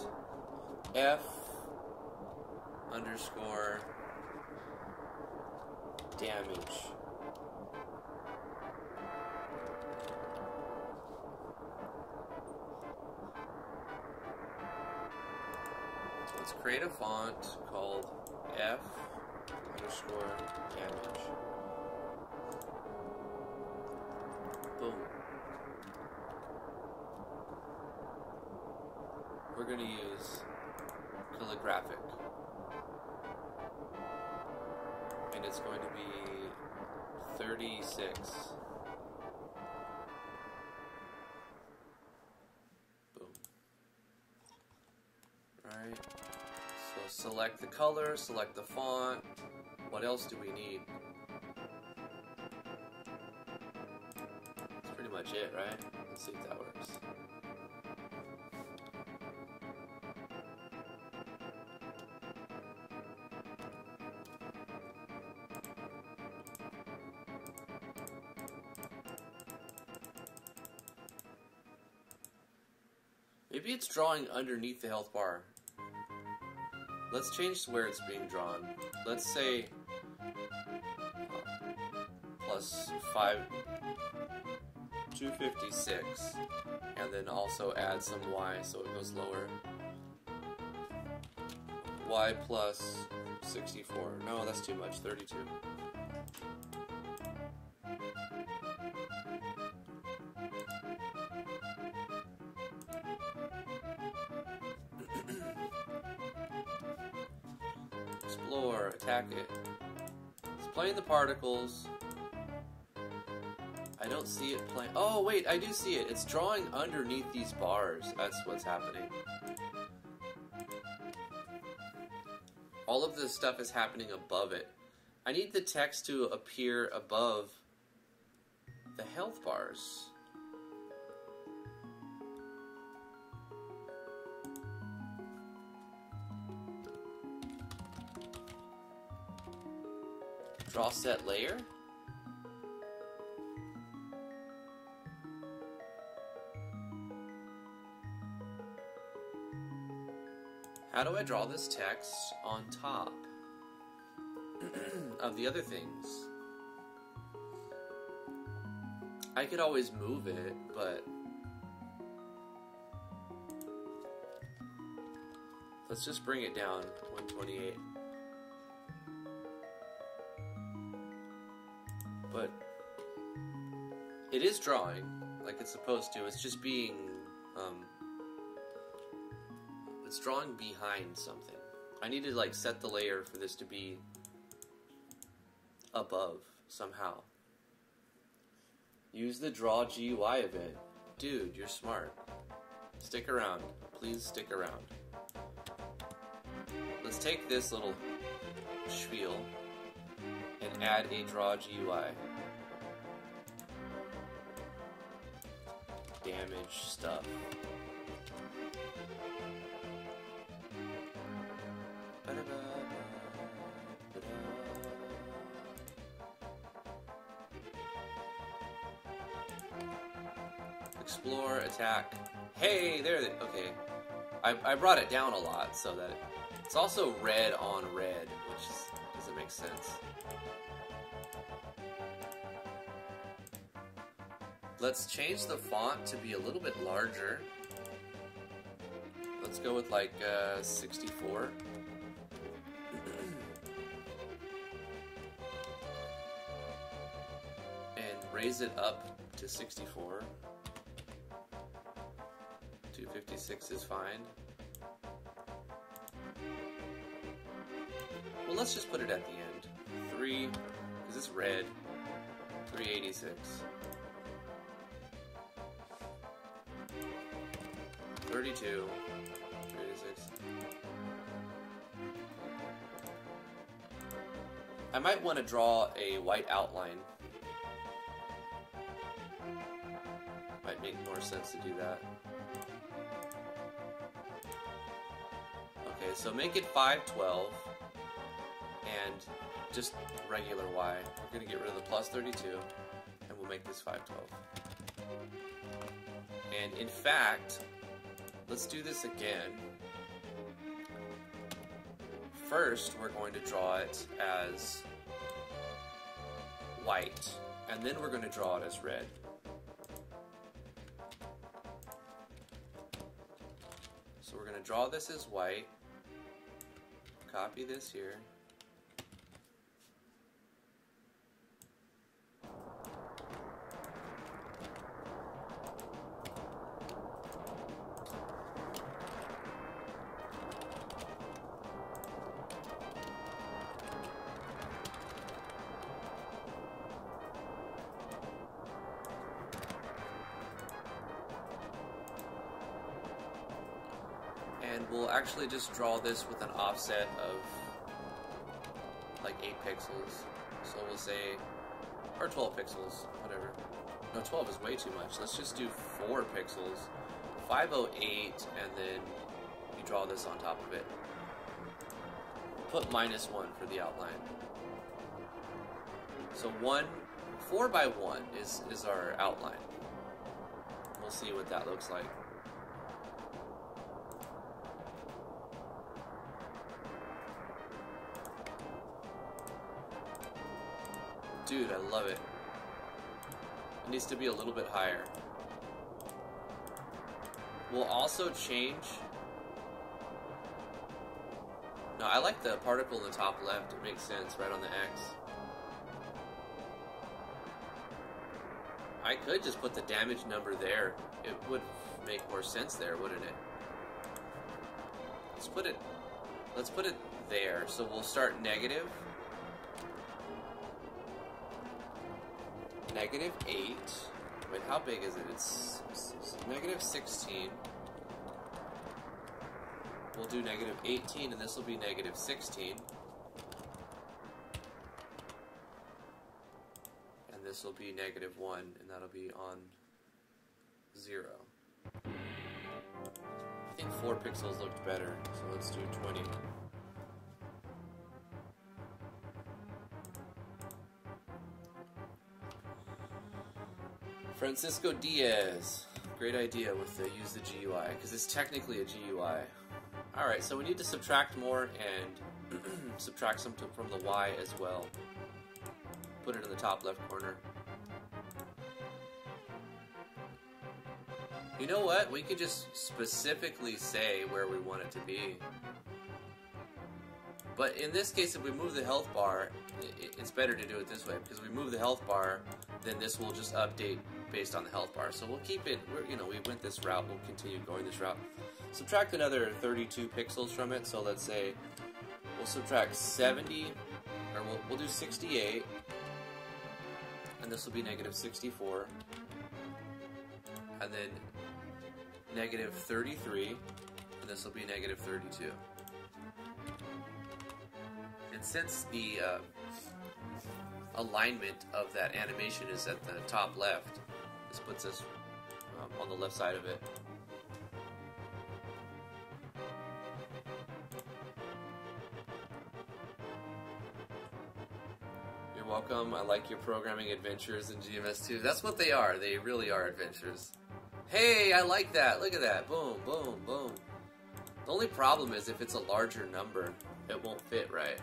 F underscore damage. So let's create a font called F underscore damage. Boom. We're going to use calligraphic. And it's going to be 36. Boom. Alright. So select the color, select the font. What else do we need? That's pretty much it, right? Let's see if that works. Maybe it's drawing underneath the health bar. Let's change where it's being drawn. Let's say plus 256, and then also add some y so it goes lower. Y plus 64. No, that's too much. 32. Explore, attack it. It's playing the particles. I don't see it playing. Oh, wait, I do see it. It's drawing underneath these bars. That's what's happening. All of this stuff is happening above it. I need the text to appear above the health bars. Draw set layer. How do I draw this text on top of the other things? I could always move it, but let's just bring it down 128. But it is drawing like it's supposed to. It's just being it's drawing behind something. I need to like set the layer for this to be above somehow. Use the draw GUI event. Dude, you're smart. Stick around. Please stick around. Let's take this little spiel and add a draw GUI. Damage stuff. Explore, attack. Hey, there. Okay, I brought it down a lot so that it's also red on red, which doesn't make sense. Let's change the font to be a little bit larger. Let's go with like 64. And raise it up to 64. 256 is fine. Well, let's just put it at the end. 3, because it's red. 386. 32. 386. I might want to draw a white outline. Might make more sense to do that. Okay, so make it 512 and just regular Y. We're going to get rid of the plus 32 and we'll make this 512. And in fact, let's do this again. First, we're going to draw it as white, and then we're going to draw it as red. So we're going to draw this as white, copy this here, and we'll actually just draw this with an offset of like 8 pixels. So we'll say, or 12 pixels, whatever. No, 12 is way too much. Let's just do 4 pixels, 508, and then you draw this on top of it. Put -1 for the outline. So 4 by 1 is our outline. We'll see what that looks like. Dude, I love it. It needs to be a little bit higher. We'll also change... No, I like the particle in the top left. It makes sense right on the X. I could just put the damage number there. It would make more sense there, wouldn't it? Let's put it there. So we'll start negative. Negative 8. Wait, how big is it? It's negative 16. We'll do negative 18, and this will be negative 16. And this will be negative 1, and that'll be on 0. I think 4 pixels looked better, so let's do 20. Francisco Diaz. Great idea with the use the GUI, because it's technically a GUI. Alright, so we need to subtract more and subtract some from the Y as well. Put it in the top left corner. You know what? We could just specifically say where we want it to be. But in this case, if we move the health bar, it's better to do it this way, because if we move the health bar, then this will just update based on the health bar. So we'll keep it, we went this route, we'll continue going this route. Subtract another 32 pixels from it, so let's say we'll subtract 70, or we'll do 68, and this will be negative 64, and then negative 33, and this will be negative 32. And since the alignment of that animation is at the top left, this puts us on the left side of it. You're welcome. I like your programming adventures in GMS2. That's what they are. They really are adventures. Hey, I like that. Look at that. Boom, boom, boom. The only problem is if it's a larger number, it won't fit right.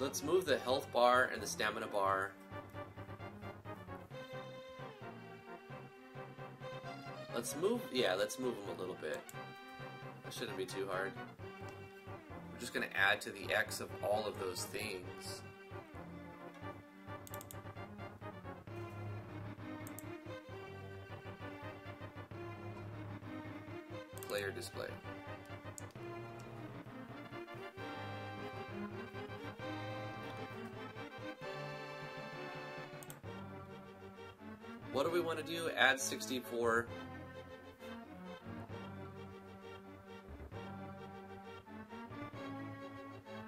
Let's move the health bar and the stamina bar. Let's move them a little bit. That shouldn't be too hard. We're just going to add to the X of all of those things. Player display. What do we want to do? Add 64.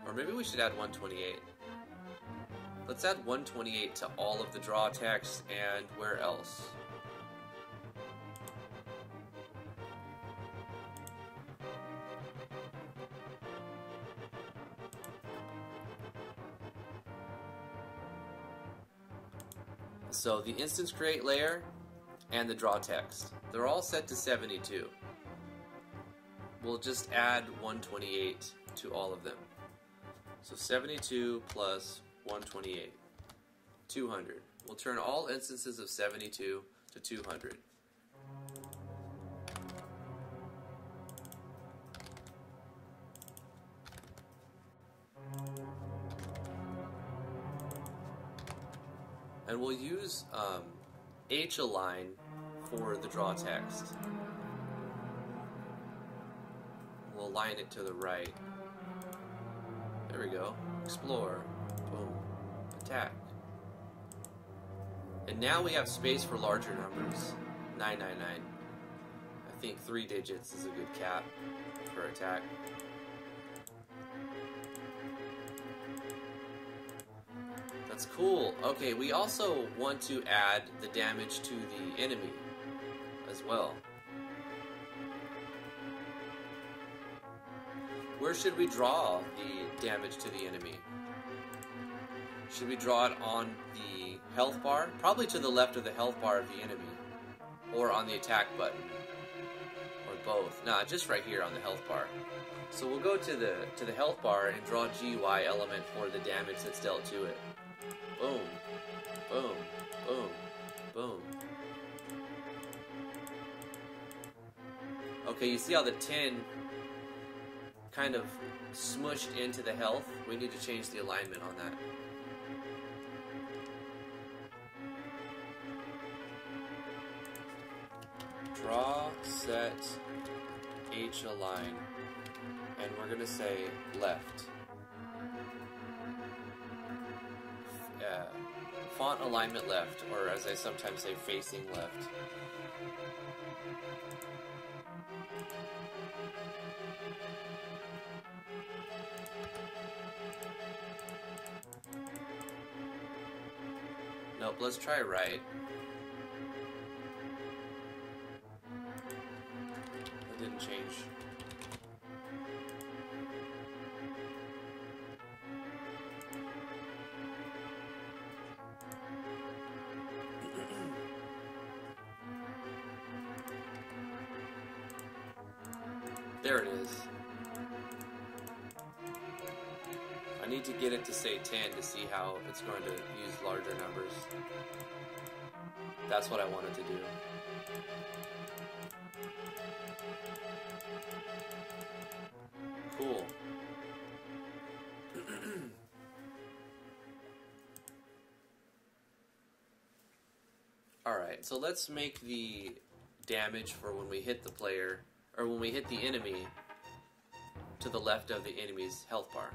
Or maybe we should add 128. Let's add 128 to all of the draw text, and where else? So the instance create layer and the draw text, they're all set to 72. We'll just add 128 to all of them. So 72 plus 128, 200. We'll turn all instances of 72 to 200. And we'll use H-align for the draw text. We'll align it to the right. There we go. Explore. Boom. Attack. And now we have space for larger numbers. 999. I think 3 digits is a good cap for attack. That's cool. Okay, we also want to add the damage to the enemy as well. Where should we draw the damage to the enemy? Should we draw it on the health bar? Probably to the left of the health bar of the enemy. Or on the attack button. Or both. Nah, just right here on the health bar. So we'll go to the health bar and draw GUI element for the damage that's dealt to it. Boom, boom, boom, boom. Okay, you see how the 10 kind of smushed into the health? We need to change the alignment on that. Draw, set, H align, and we're going to say left. Font alignment left, or as I sometimes say, facing left. Nope, let's try right. That didn't change. There it is. I need to get it to say 10 to see how it's going to use larger numbers. That's what I wanted to do. Cool. Alright, so let's make the damage for when we hit the player, or when we hit the enemy, to the left of the enemy's health bar.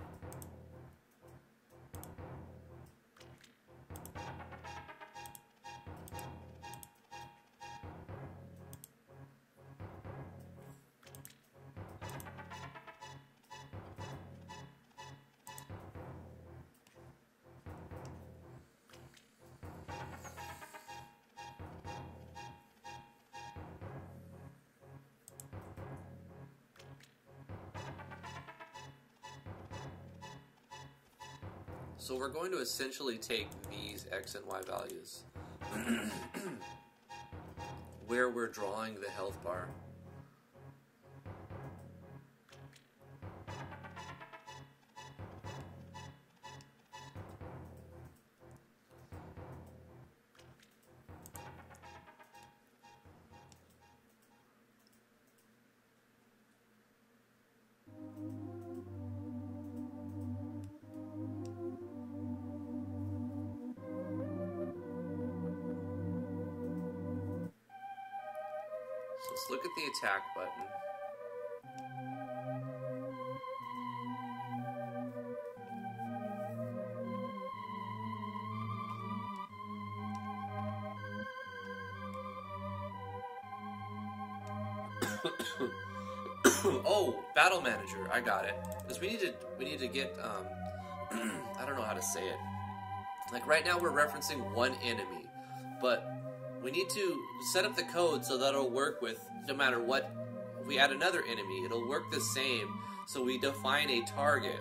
So we're going to essentially take these X and Y values where we're drawing the health bar. Let's look at the attack button. Oh, battle manager, I got it. Because we need to get I don't know how to say it. Like right now we're referencing one enemy, but we need to set up the code so that it'll work with no matter what. If we add another enemy, it'll work the same. So we define a target.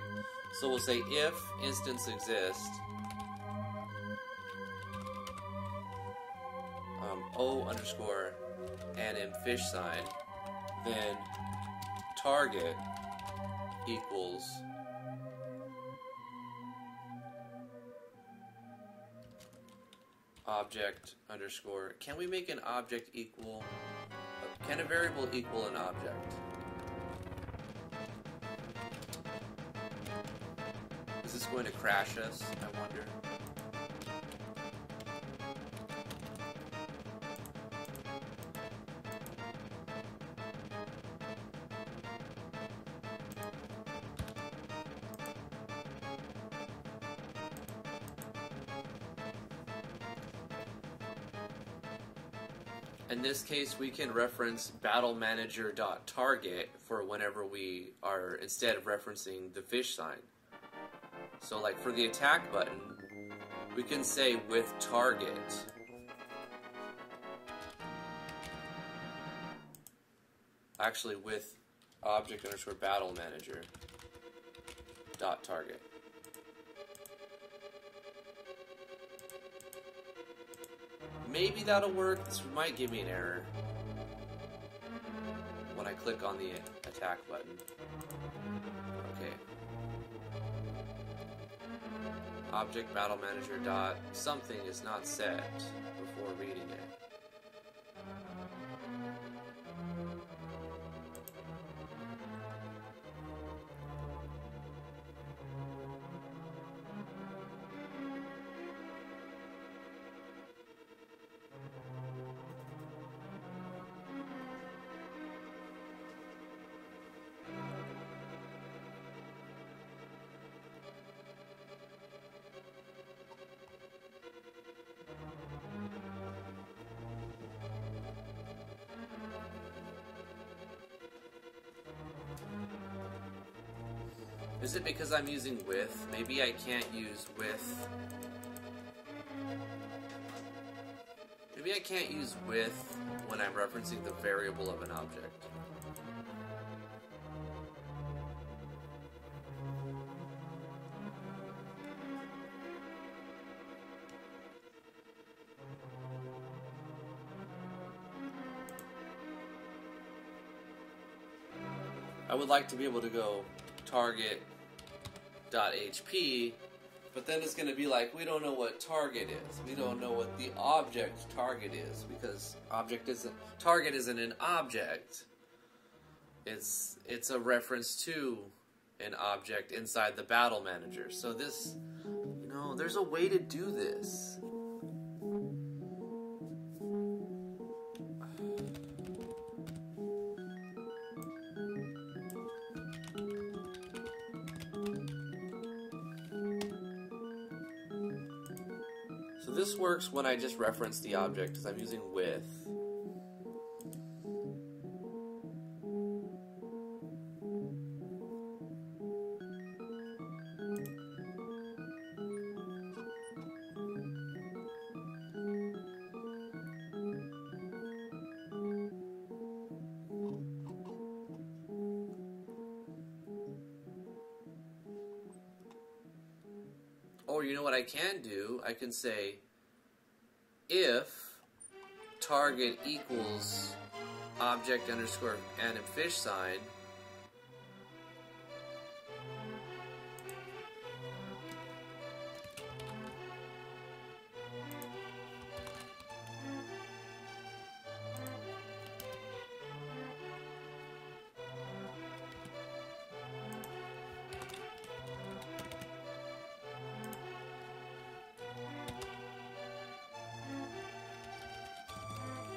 So we'll say if instance exists, O underscore and in fish sign, then target equals object underscore. Can we make an object equal? Can a variable equal an object? Is this going to crash us? I wonder. In this case, we can reference battlemanager.target for whenever we are, instead of referencing the fish sign. So like for the attack button, we can say with target. Actually with object underscore battle manager dot target. Maybe that'll work. This might give me an error when I click on the attack button. object battle manager dot something is not set before reading it. Is it because I'm using with? Maybe I can't use with. Maybe I can't use with when I'm referencing the variable of an object. I would like to be able to go target.hp, but then it's going to be like, we don't know what target is. We don't know what the object target is, because target isn't an object. It's a reference to an object inside the battle manager. So this, there's a way to do this. This works when I just reference the object, because I'm using with. Or you know what I can do? I can say, if target equals object underscore and a fish sign,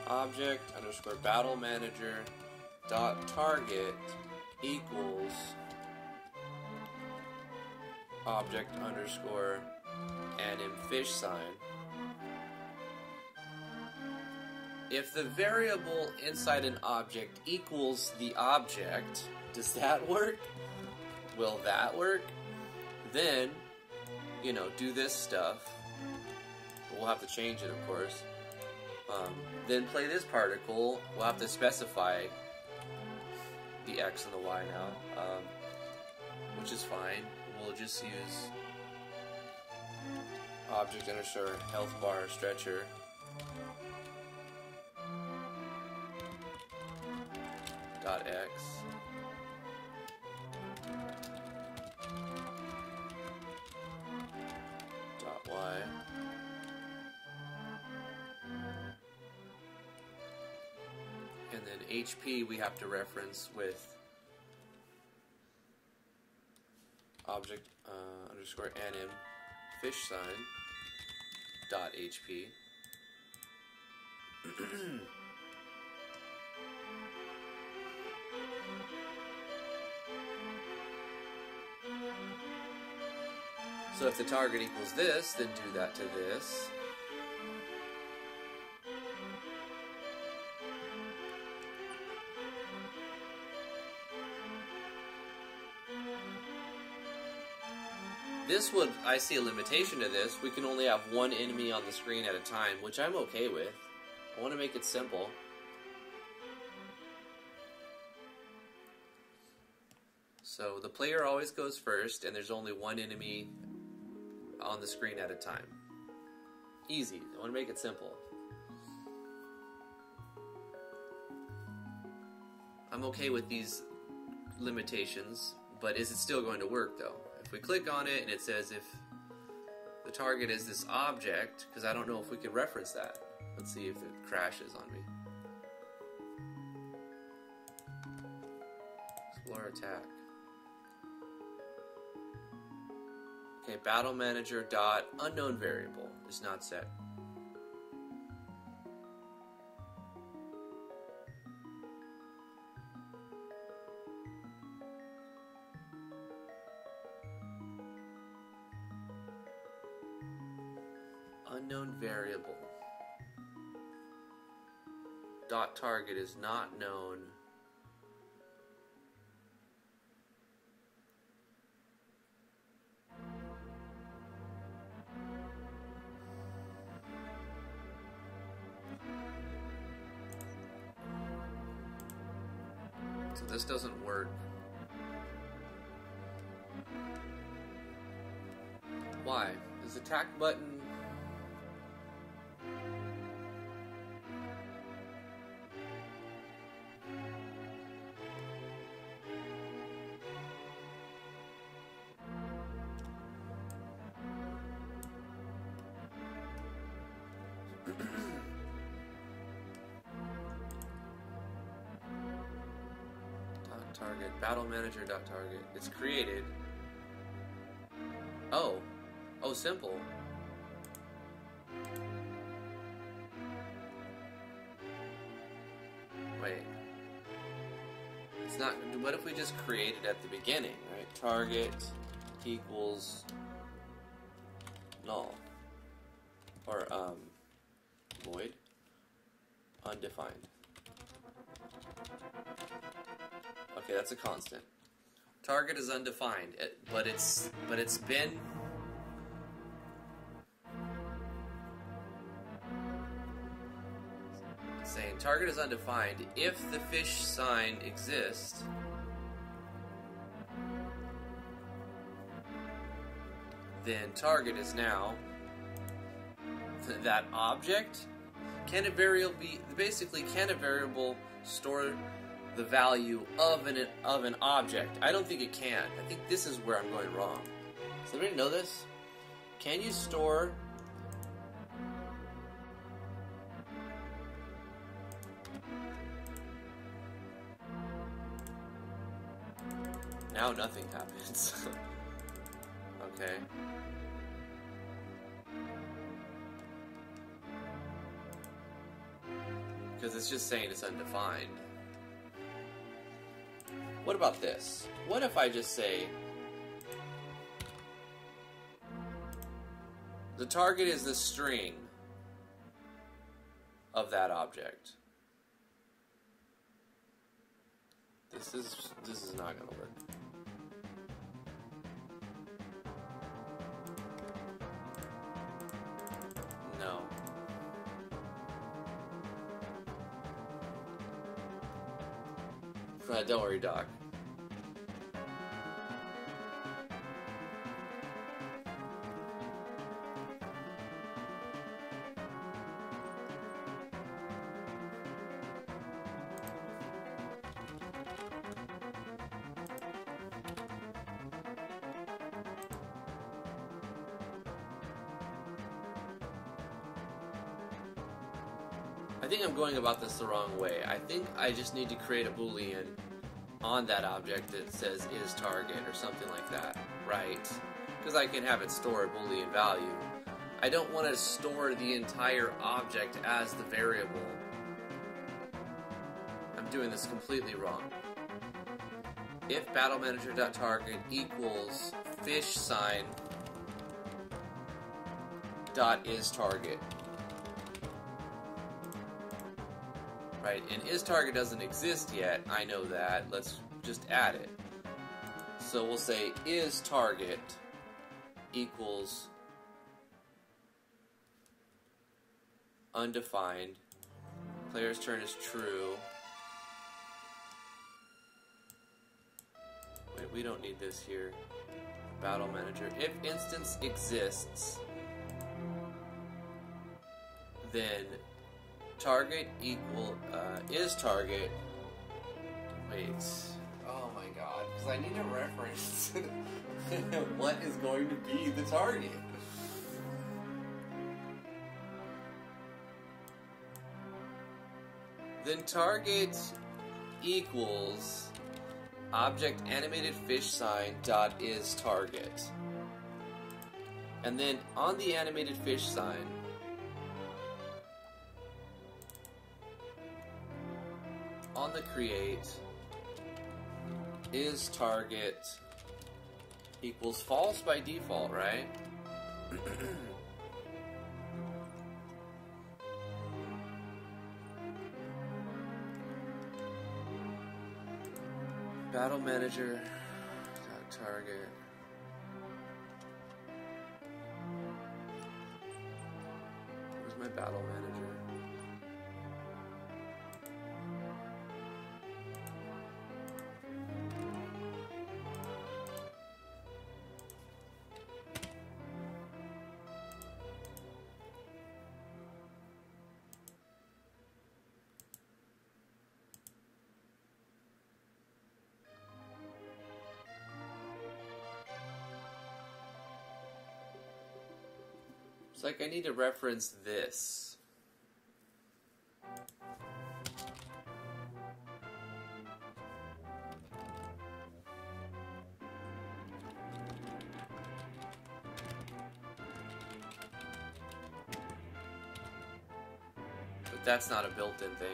object underscore battle manager dot target equals object underscore and in fish sign. If the variable inside an object equals the object, does that work? Will that work? Then, do this stuff. We'll have to change it, of course. Then play this particle. We'll have to specify the X and the Y now, which is fine. We'll just use object underscore health bar stretcher dot X dot Y. And then HP we have to reference with object underscore anim fish sign dot HP. So if the target equals this, then do that to this. This would, I see a limitation to this. We can only have one enemy on the screen at a time, which I'm okay with. I want to make it simple. So the player always goes first, and there's only one enemy on the screen at a time. Easy. I want to make it simple. I'm okay with these limitations, but is it still going to work though? If we click on it and it says if the target is this object, because I don't know if we can reference that. Let's see if it crashes on me. Explore attack. Okay, battle manager dot unknown variable is not set. Unknown variable. Dot target is not known. So this doesn't work. Why? Is attack button... target, battle manager dot target. It's created. Oh, simple. Wait, it's not. What if we just create it at the beginning, right? Target equals null or void undefined. Okay, that's a constant. Target is undefined, but it's been saying target is undefined if the fish sign exists. Then target is now that object. Can a variable be basically? Can a variable store the value of an object? I don't think it can. I think this is where I'm going wrong. Does anybody know this? Can you store now nothing happens. Okay. Because it's just saying it's undefined. What about this? What if I just say the target is the string of that object? This is not going to work. No. Don't worry, Doc. I think I'm going about this the wrong way. I think I just need to create a Boolean on that object that says is target or something like that, right? Because I can have it store a Boolean value. I don't want to store the entire object as the variable. I'm doing this completely wrong. If battlemanager.target equals fish sign dot is target. Right, and isTarget doesn't exist yet, I know that. Let's just add it. So we'll say isTarget equals undefined. Player's turn is true. Wait, we don't need this here. Battle manager. If instance exists, then target equal is target. Wait. Oh my god. Because I need a reference. What is going to be the target? then target equals object animated fish sign dot is target. And then on the animated fish sign, on the create, is target equals false by default, right? Battle manager target. Where's my battle manager? It's like I need to reference this. But that's not a built-in thing.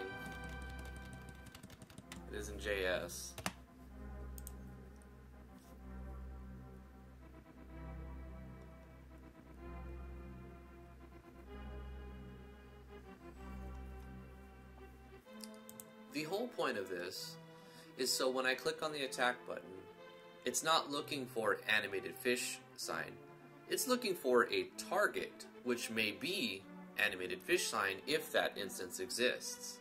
It is in JS. The whole point of this is so when I click on the attack button, it's not looking for animated fish sign. It's looking for a target, which may be animated fish sign if that instance exists.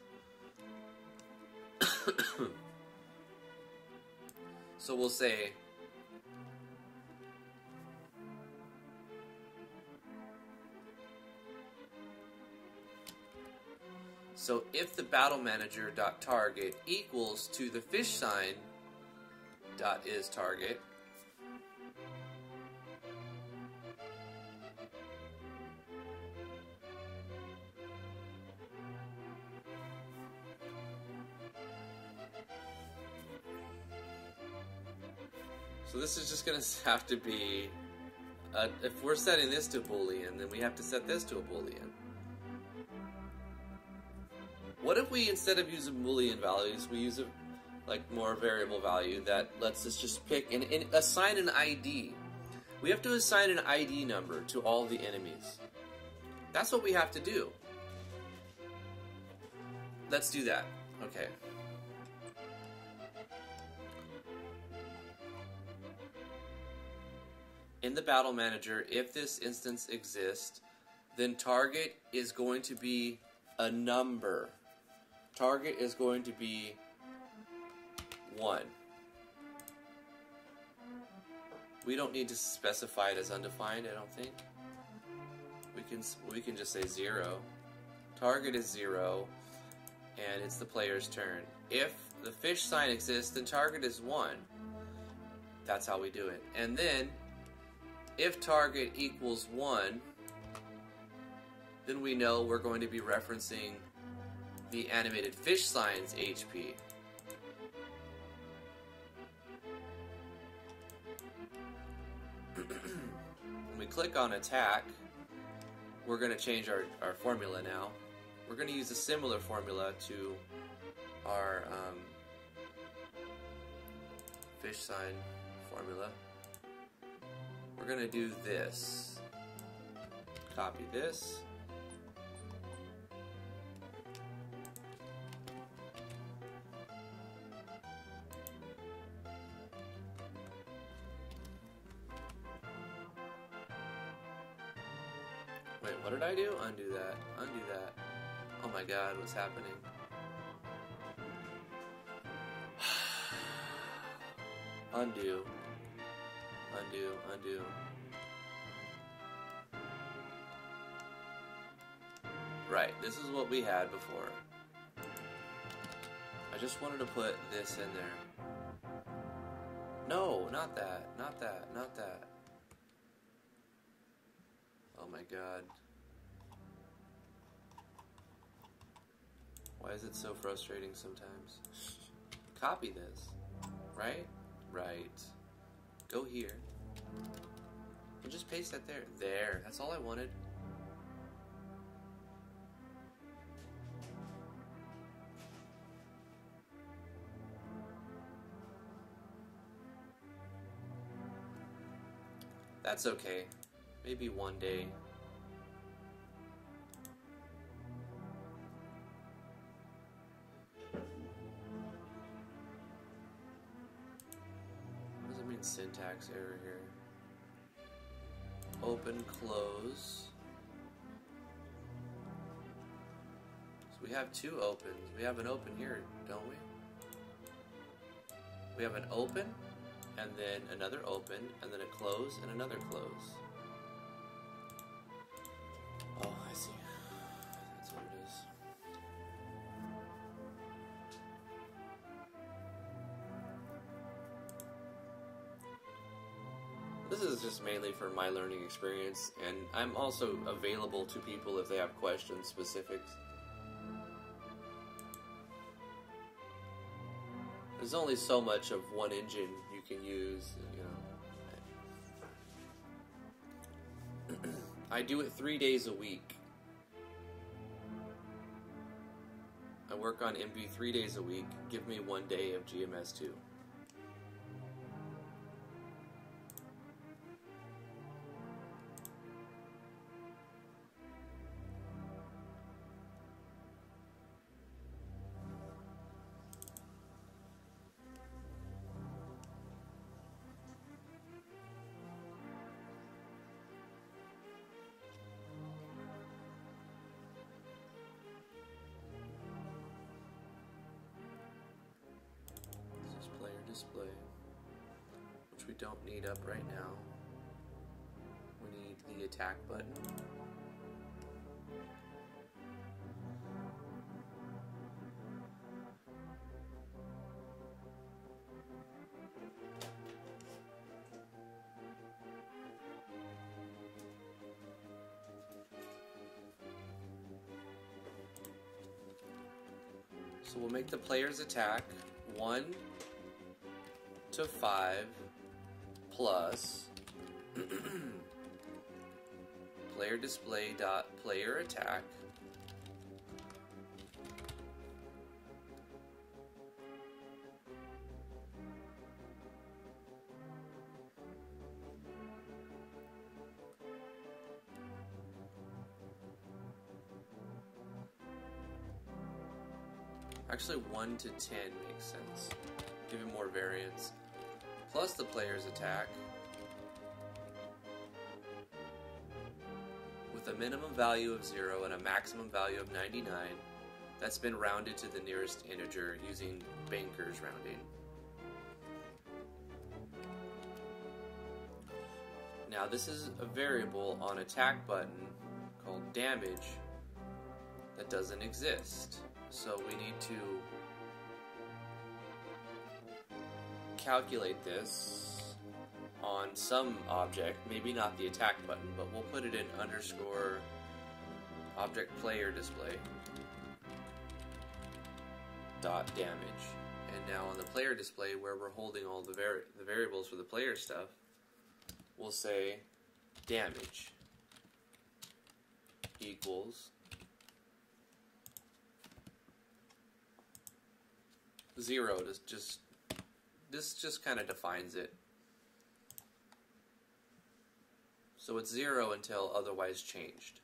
So we'll say so if the battle manager dot target equals to the fish sign dot is target, so this is just going to have to be if we're setting this to Boolean, then we have to set this to a Boolean. What if we, instead of using Boolean values, we use a more variable value that lets us just pick and assign an ID. We have to assign an ID number to all the enemies. That's what we have to do. Let's do that. Okay. In the battle manager, if this instance exists, then target is going to be a number. Target is going to be 1. We don't need to specify it as undefined, I don't think. We can just say 0. Target is 0, and it's the player's turn. If the fish sign exists, then target is 1. That's how we do it. And then, if target equals 1, then we know we're going to be referencing the animated fish sign's HP. When we click on attack, we're going to change our formula now. We're going to use a similar formula to our fish sign formula. We're going to do this. Copy this. Wait, what did I do? Undo that. Undo that. Oh my god, what's happening? Undo. Undo, undo. Right, this is what we had before. I just wanted to put this in there. No, not that, not that, not that. Oh my god. Why is it so frustrating sometimes? Copy this. Right? Right. Go here. And just paste that there. There. That's all I wanted. That's okay. Maybe one day. What does it mean syntax error here? Open, close. So we have two opens. We have an open here, don't we? We have an open, and then another open, and then a close, and another close. Oh, I see. That's what it is. This is just mainly for my learning experience, and I'm also available to people if they have questions, specifics. There's only so much of one engine you can use, you know. I do it 3 days a week. I work on MB 3 days a week. Give me 1 day of GMS2. Display, which we don't need up right now. We need the attack button. So we'll make the player's attack 1 to 5 plus player display dot player attack actually 1 to 10 makes sense, give it more variance, plus the player's attack with a minimum value of 0 and a maximum value of 99 that's been rounded to the nearest integer using Banker's rounding. Now this is a variable on attack button called damage that doesn't exist. So we need to calculate this on some object, maybe not the attack button, but we'll put it in underscore object player display dot damage. And now on the player display, where we're holding all the variables for the player stuff, we'll say damage equals 0. This just kind of defines it. So it's 0 until otherwise changed.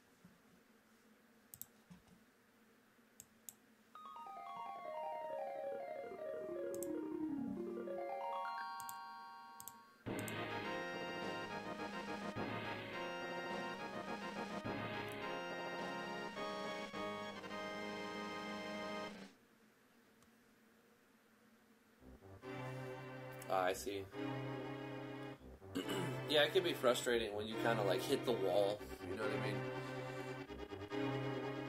I see. Yeah, it can be frustrating when you kind of like hit the wall, you know what I mean?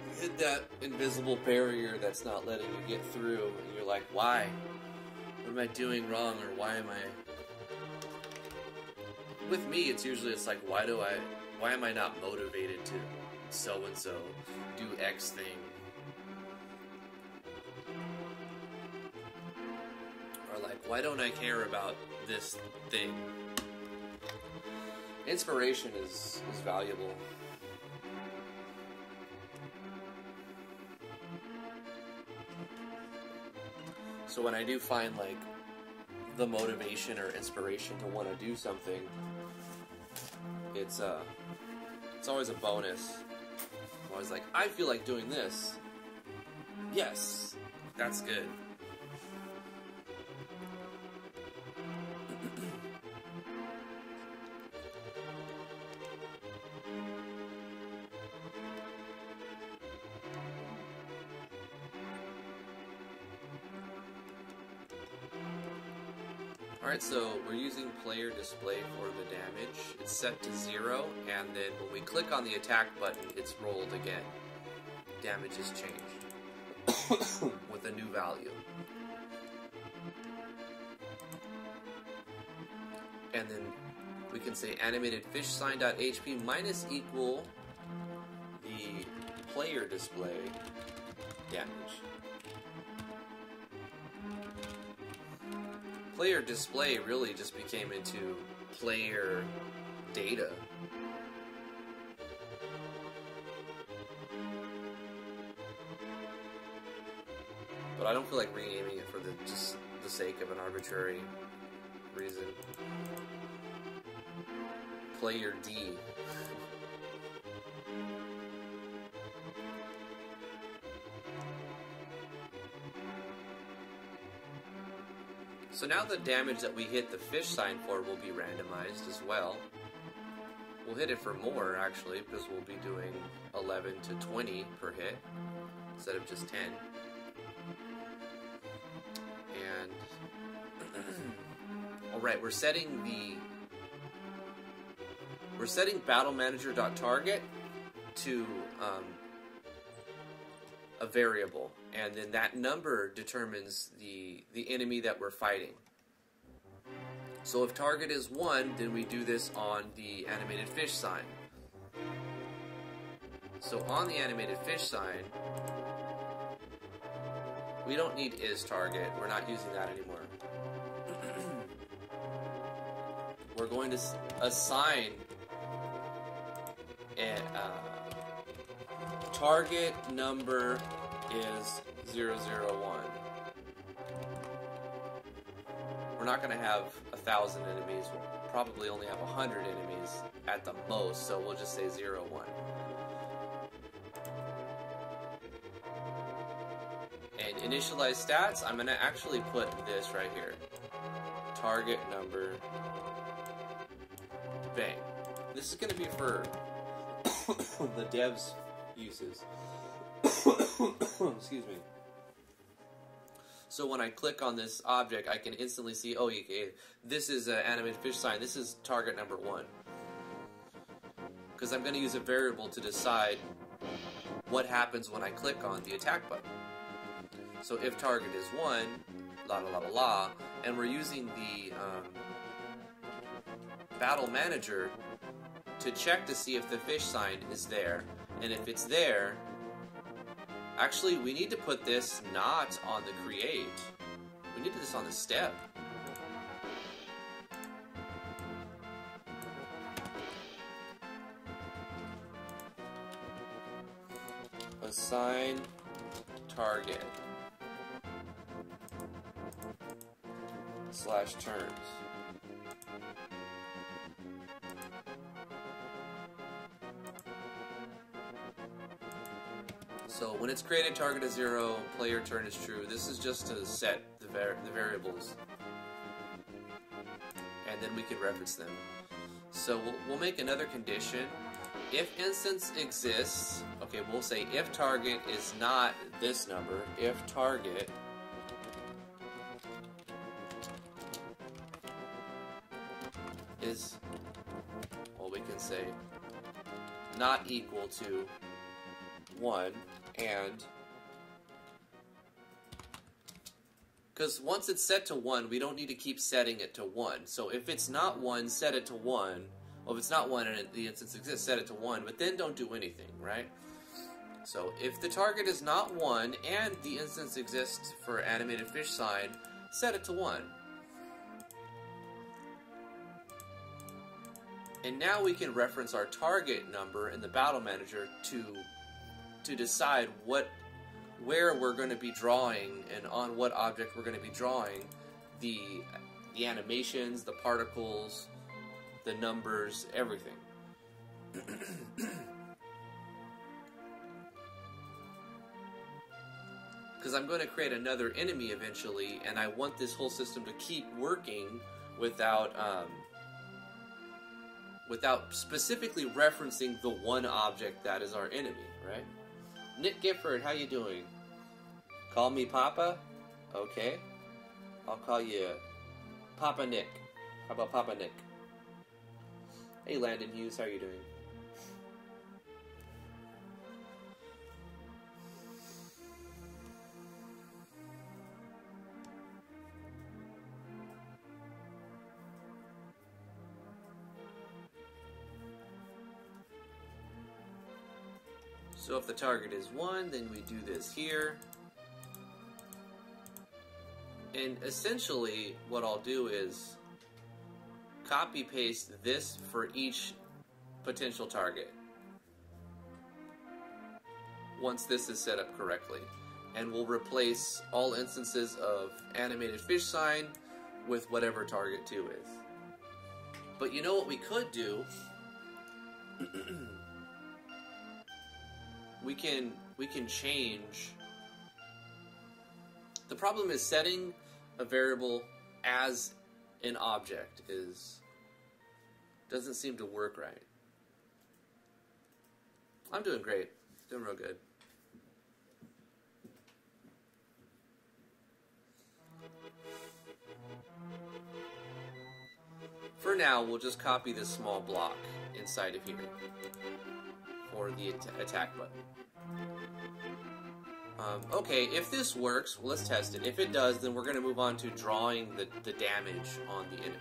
You hit that invisible barrier that's not letting you get through, and you're like, why? What am I doing wrong, or why am I... With me, it's like, why am I not motivated to so-and-so do X thing? Why don't I care about this thing? Inspiration is valuable. So when I do find like the motivation or inspiration to want to do something, it's always a bonus. I'm always like, I feel like doing this. Yes, that's good. Alright, so we're using player display for the damage. It's set to 0, and then when we click on the attack button, it's rolled again. Damage is changed with a new value. And then we can say animated fish sign.hp minus equal the player display damage. Player display really just became into player data. But I don't feel like renaming it for just the sake of an arbitrary reason. Player D. So now the damage that we hit the fish sign for will be randomized as well. We'll hit it for more, actually, because we'll be doing 11 to 20 per hit, instead of just 10. And... Alright, we're setting battle manager.target to a variable, and then that number determines the enemy that we're fighting. So if target is 1, then we do this on the animated fish sign. So on the animated fish sign, we don't need is target. We're not using that anymore. We're going to assign a target number is 001. We're not going to have 1,000 enemies. We'll probably only have 100 enemies at the most, so we'll just say 01. And initialize stats, I'm going to actually put this right here. Target number. Bang. This is going to be for the devs' uses. Excuse me. So when I click on this object, I can instantly see, oh, okay, this is an animated fish sign. This is target number 1. Because I'm going to use a variable to decide what happens when I click on the attack button. So if target is 1, la la la la la, and we're using the battle manager to check to see if the fish sign is there. And if it's there, actually we need to put this not on the create. We need this on the step. Assign target / turns. So when it's created, target is 0, player turn is true. This is just to set the variables, and then we can reference them. So we'll make another condition. If instance exists, okay, we'll say if target is not this number, if target is, well, we can say not equal to 1, and because once it's set to 1, we don't need to keep setting it to 1. So if it's not 1, set it to 1. Well, if it's not 1 and the instance exists, set it to 1, but then don't do anything, right? So if the target is not 1 and the instance exists for animated fish sign, set it to 1. And now we can reference our target number in the battle manager to decide where we're going to be drawing and on what object we're going to be drawing the animations, the particles, the numbers, everything. Because I'm going to create another enemy eventually, and I want this whole system to keep working without specifically referencing the one object that is our enemy, right? Nick Gifford, how you doing? Call me Papa? Okay. I'll call you Papa Nick. How about Papa Nick? Hey Landon Hughes, how are you doing? So if the target is 1, then we do this here. And essentially, what I'll do is copy-paste this for each potential target. Once this is set up correctly. And we'll replace all instances of animated fish sign with whatever target 2 is. But you know what we could do? We can change. The problem is setting a variable as an object doesn't seem to work right. I'm doing great. Doing real good. For now, we'll just copy this small block inside of here for the attack button. Okay, if this works, well, let's test it. If it does, then we're going to move on to drawing the damage on the enemy.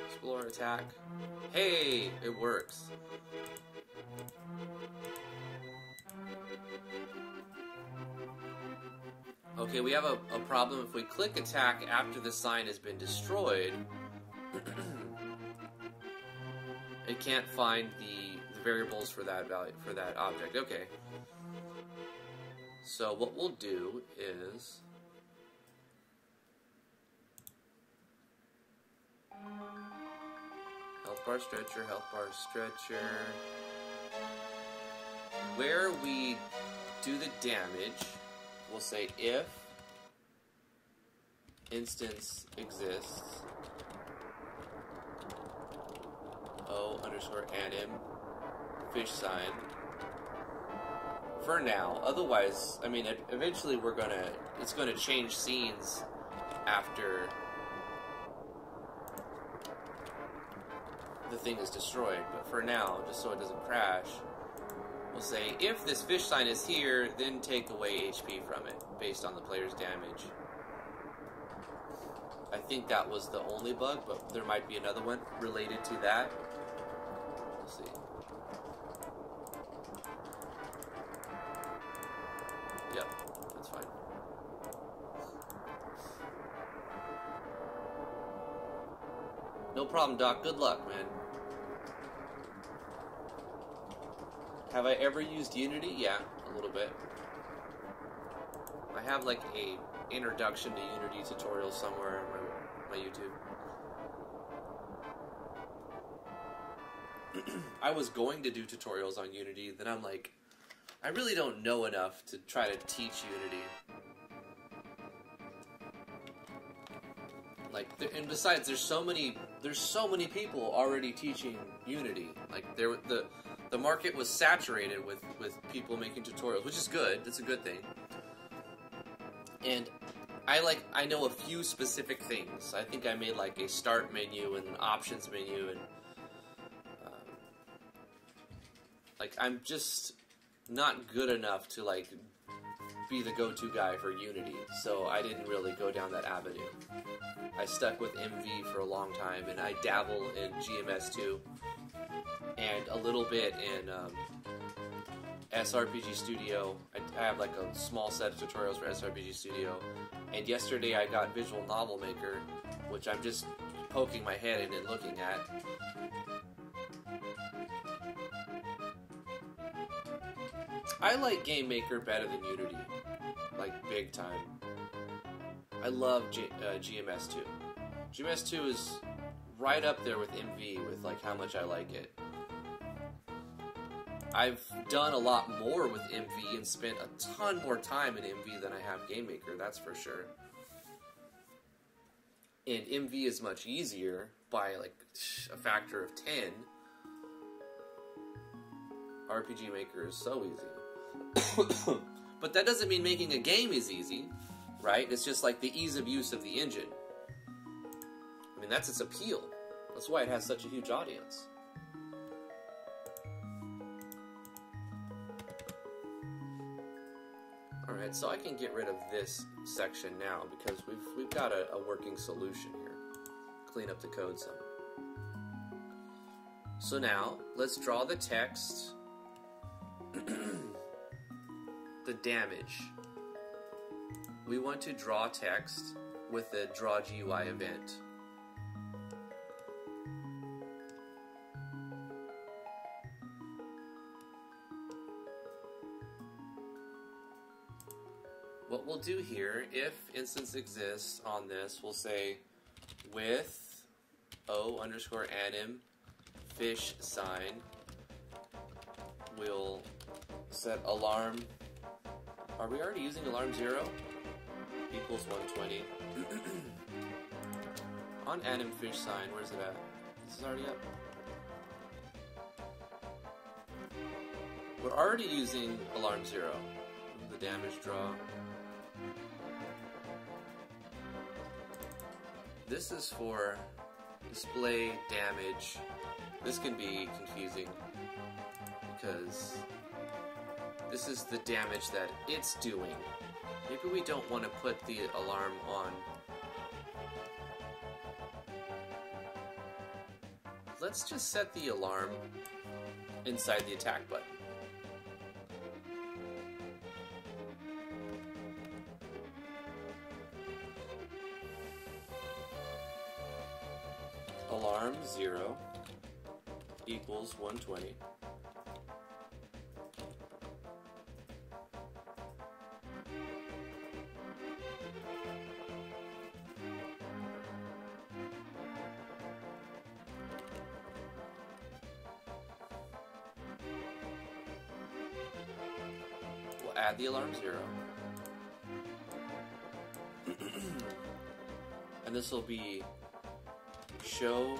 Explore attack. Hey, it works. Okay, we have a problem. If we click attack after the sign has been destroyed, it can't find the variables for that value, for that object. Okay. So what we'll do is health bar stretcher, where we do the damage, we'll say if instance exists O_anim fish sign for now. Otherwise, I mean, eventually it's gonna change scenes after the thing is destroyed. But for now, just so it doesn't crash, we'll say if this fish sign is here, then take away HP from it based on the player's damage. I think that was the only bug, but there might be another one related to that. We'll see. Yep, that's fine. No problem, Doc. Good luck, man. Have I ever used Unity? Yeah, a little bit. I have like a introduction to Unity tutorial somewhere on my YouTube. I was going to do tutorials on Unity, then I'm like, I really don't know enough to try to teach Unity. Like, and besides, there's so many people already teaching Unity. Like, the market was saturated with people making tutorials, which is good. That's a good thing. And I know a few specific things. I think I made like a start menu and an options menu, and like I'm just not good enough to like be the go-to guy for Unity, so I didn't really go down that avenue. I stuck with MV for a long time, and I dabble in GMS2 and a little bit in SRPG Studio. I have like a small set of tutorials for SRPG Studio, and yesterday I got Visual Novel Maker, which I'm just poking my head in and looking at. I like GameMaker better than Unity, like big time. I love GMS2. GMS2 is right up there with MV with like how much I like it. I've done a lot more with MV and spent a ton more time in MV than I have GameMaker, that's for sure. And MV is much easier by like a factor of 10. RPG Maker is so easy. But that doesn't mean making a game is easy, right? It's just like the ease of use of the engine. I mean, that's its appeal. That's why it has such a huge audience. Alright, so I can get rid of this section now because we've got a working solution here. Clean up the code some. So now, let's draw the text. The damage. We want to draw text with the draw GUI event. What we'll do here, if instance exists on this, we'll say with O_anim fish sign. We'll set alarm. Are we already using alarm 0? Equals 120. On anim fish sign, where's it at? This is already up. We're already using alarm 0. The damage draw. This is for display damage. This can be confusing because this is the damage that it's doing. Maybe we don't want to put the alarm on. Let's just set the alarm inside the attack button. Alarm 0 equals 120. We'll add the alarm 0. And this will be show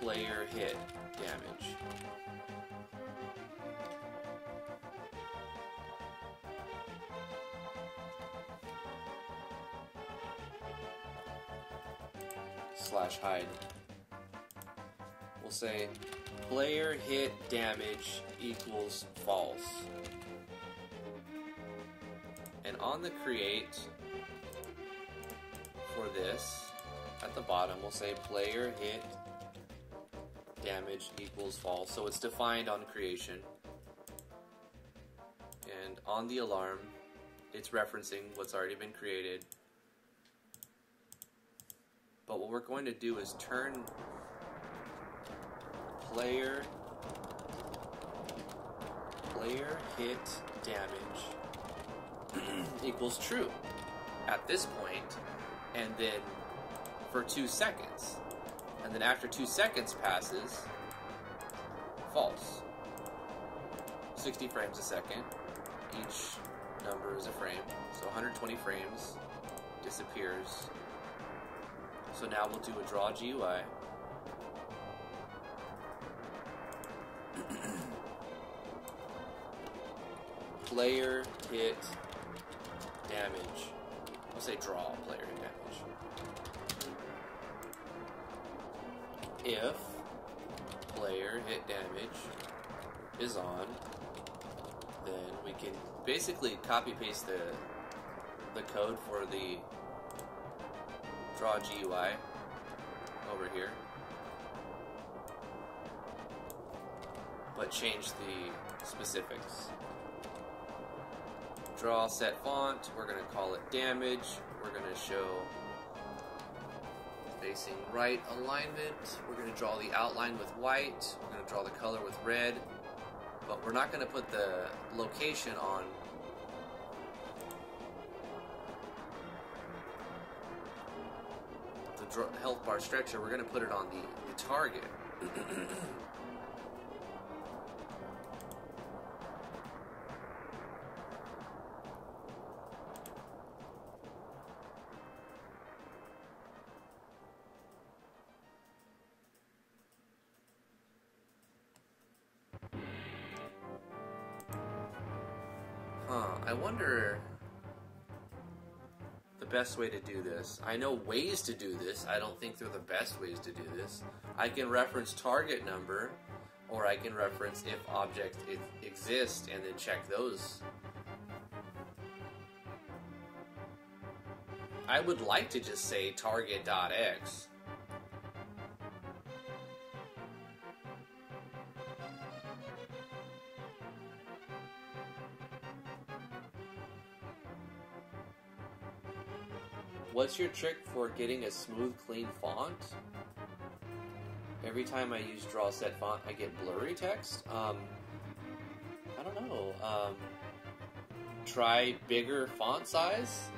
player hit damage. Slash hide. We'll say player hit damage equals false. And on the create for this, at the bottom, we'll say player hit damage equals false. So it's defined on creation. And on the alarm, it's referencing what's already been created. But what we're going to do is turn player hit damage equals true at this point, and then for 2 seconds. And then after 2 seconds passes, false. 60 frames a second. Each number is a frame. So 120 frames disappears. So now we'll do a draw GUI. Player hit damage. We'll say draw player hit damage. If player hit damage is on, then we can basically copy paste the code for the draw GUI over here, but change the specifics. Draw set font, we're going to call it damage. We're going to show facing right alignment. We're going to draw the outline with white. We're going to draw the color with red. But we're not going to put the location on the health bar stretcher. We're going to put it on the target. I wonder the best way to do this. I know ways to do this. I don't think they're the best ways to do this. I can reference target number, or I can reference if object exists and then check those. I would like to just say target.x. What's your trick for getting a smooth, clean font? Every time I use draw set font, I get blurry text. I don't know. Try bigger font size.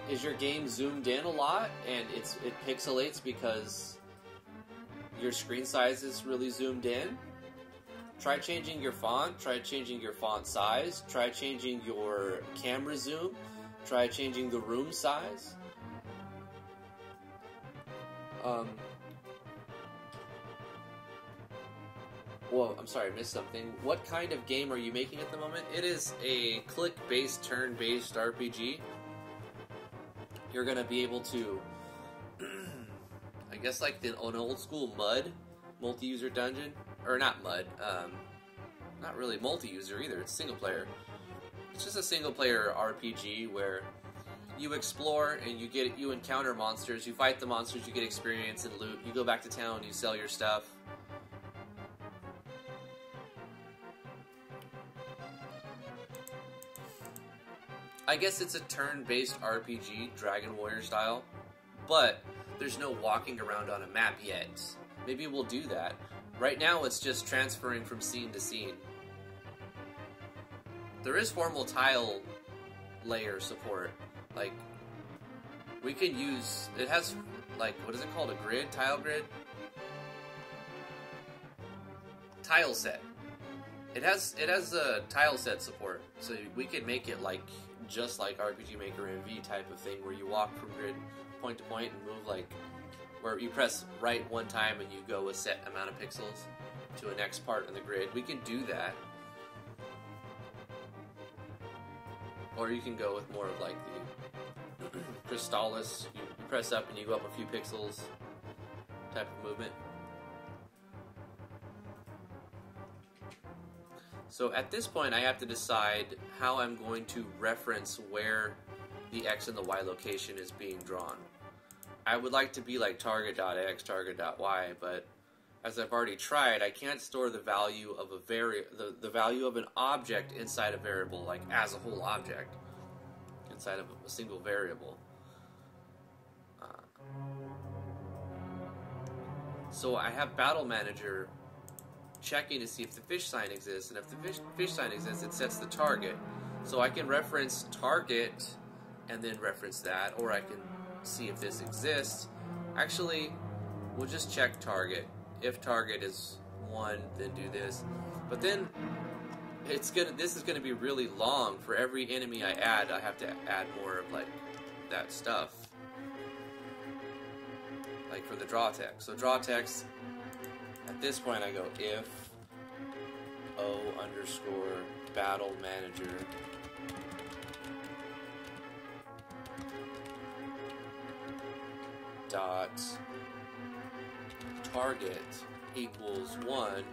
Is your game zoomed in a lot and it pixelates because your screen size is really zoomed in? Try changing your font. Try changing your font size. Try changing your camera zoom. Try changing the room size. Whoa, I'm sorry, I missed something. What kind of game are you making at the moment? It is a click-based, turn-based RPG. You're going to be able to, I guess like an old-school MUD, multi-user dungeon. Or not MUD, not really multi-user either, it's single-player. It's just a single-player RPG where you explore and you encounter monsters, you fight the monsters, you get experience and loot, you go back to town, you sell your stuff. I guess it's a turn-based RPG, Dragon Warrior style, but there's no walking around on a map yet. Maybe we'll do that. Right now it's just transferring from scene to scene. There is formal tile layer support. Like, we can use, it has, like, what is it called, a grid? Tile grid? Tile set. It has a tile set support, so we could make it like, just like RPG Maker MV type of thing, where you walk from grid point to point and move like, where you press right one time and you go a set amount of pixels to a next part in the grid. We can do that. Or you can go with more of like the Crystallis, you press up and you go up a few pixels type of movement. So at this point I have to decide how I'm going to reference where the X and the Y location is being drawn. I would like to be like target.x, target.y, but as I've already tried, I can't store the value of the value of an object inside a variable, like as a whole object, inside of a single variable. So I have Battle Manager checking to see if the fish sign exists, and if the fish sign exists, it sets the target. So I can reference target and then reference that, or I can see if this exists. Actually, we'll just check target. If target is 1, then do this. But then this is gonna be really long. For every enemy I add, I have to add more of like that stuff. Like for the draw text. So draw text, at this point I go if O_battle manager dot target equals 1.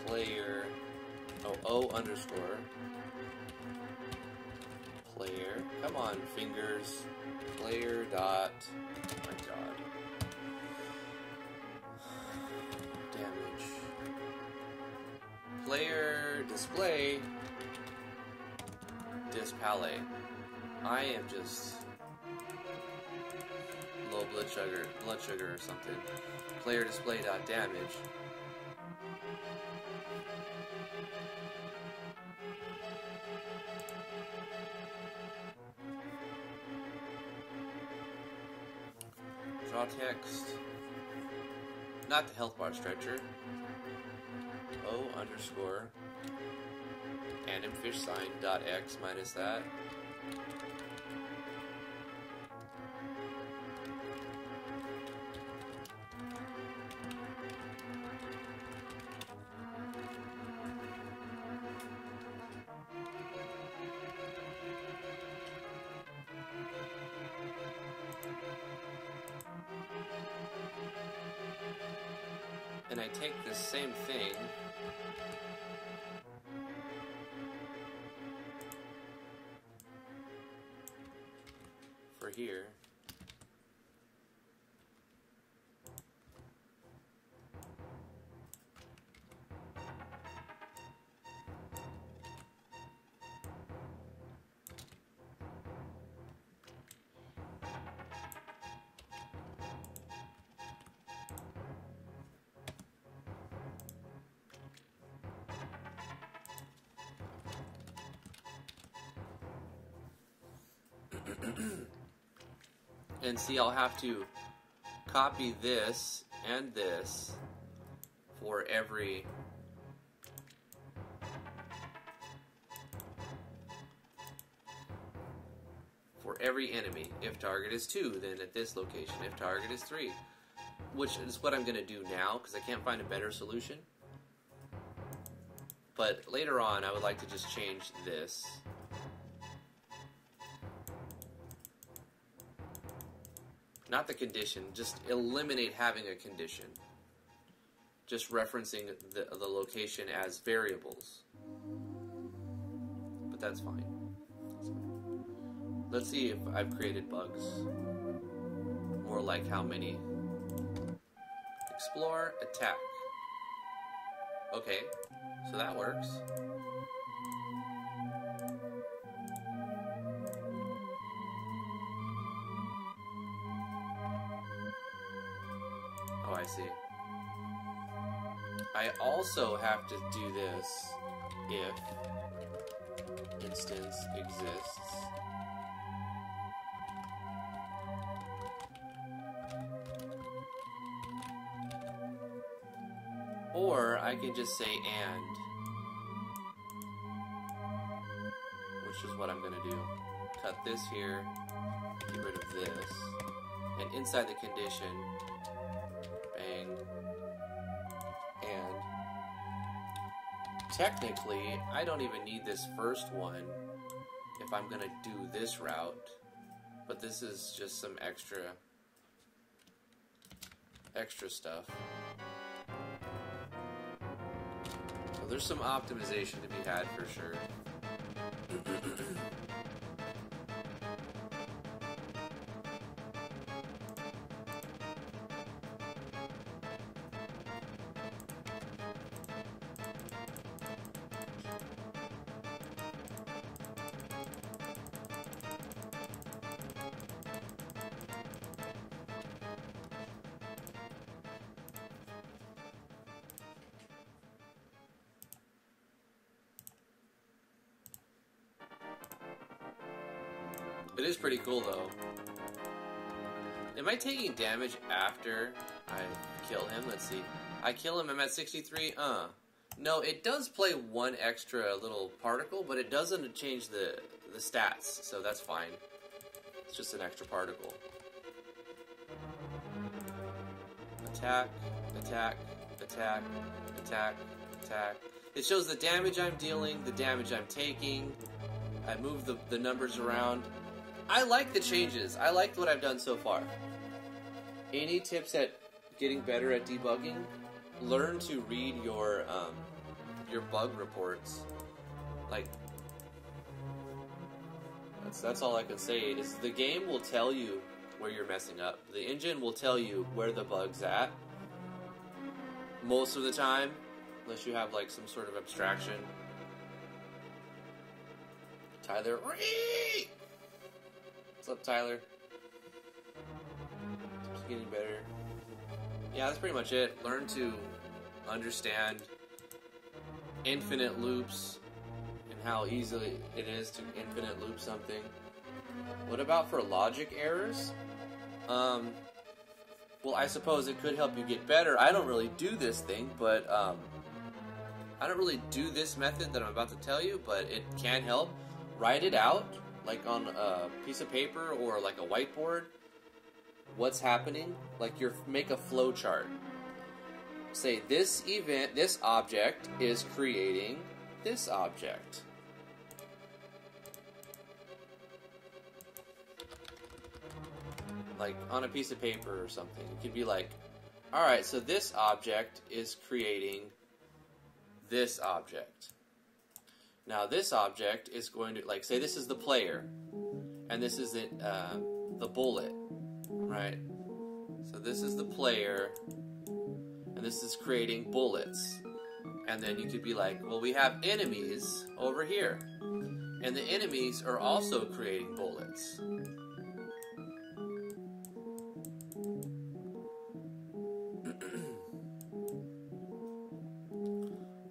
Player O__ player. Come on, fingers. Player dot. Oh my god. Damage. Player display. Display. I am just low blood sugar or something. Player display dot damage. Draw text. Not the health bar stretcher. O underscore tandem fish sign dot X minus that. And I take this same thing for here. And see, I'll have to copy this and this for every enemy. If target is 2, then at this location. If target is 3, which is what I'm going to do now because I can't find a better solution. But later on, I would like to just change this. Not the condition, just eliminate having a condition. Just referencing the location as variables. But that's fine. Let's see if I've created bugs. More like how many. Explore, attack. Okay, so that works. Oh, I see. I also have to do this if instance exists. Or I can just say and, which is what I'm going to do. Cut this here, get rid of this, and inside the condition, bang, and technically, I don't even need this first one if I'm going to do this route, but this is just some extra stuff. So there's some optimization to be had for sure. It is pretty cool, though. Am I taking damage after I kill him? Let's see. I kill him, I'm at 63. No, it does play one extra little particle, but it doesn't change the stats, so that's fine. It's just an extra particle. Attack, attack, attack, attack, attack. It shows the damage I'm dealing, the damage I'm taking. I move the numbers around. I like the changes. I like what I've done so far. Any tips at getting better at debugging? Learn to read your bug reports. Like, That's all I can say. Is the game will tell you where you're messing up. The engine will tell you where the bug's at. Most of the time, unless you have like some sort of abstraction. Tyler, what's up, Tyler? It's getting better. Yeah, that's pretty much it. Learn to understand infinite loops and how easily it is to infinite loop something. What about for logic errors? Well, I suppose it could help you get better. I don't really do this thing, but I don't really do this method that I'm about to tell you, but it can help. Write it out, like on a piece of paper or like a whiteboard. What's happening? Like make a flow chart. Say this event, this object is creating this object. Like on a piece of paper or something. It could be like, alright, so this object is creating this object. Now this object is going to, like, say this is the player, and this is the bullet, right? So this is the player, and this is creating bullets. And then you could be like, well, we have enemies over here, and the enemies are also creating bullets.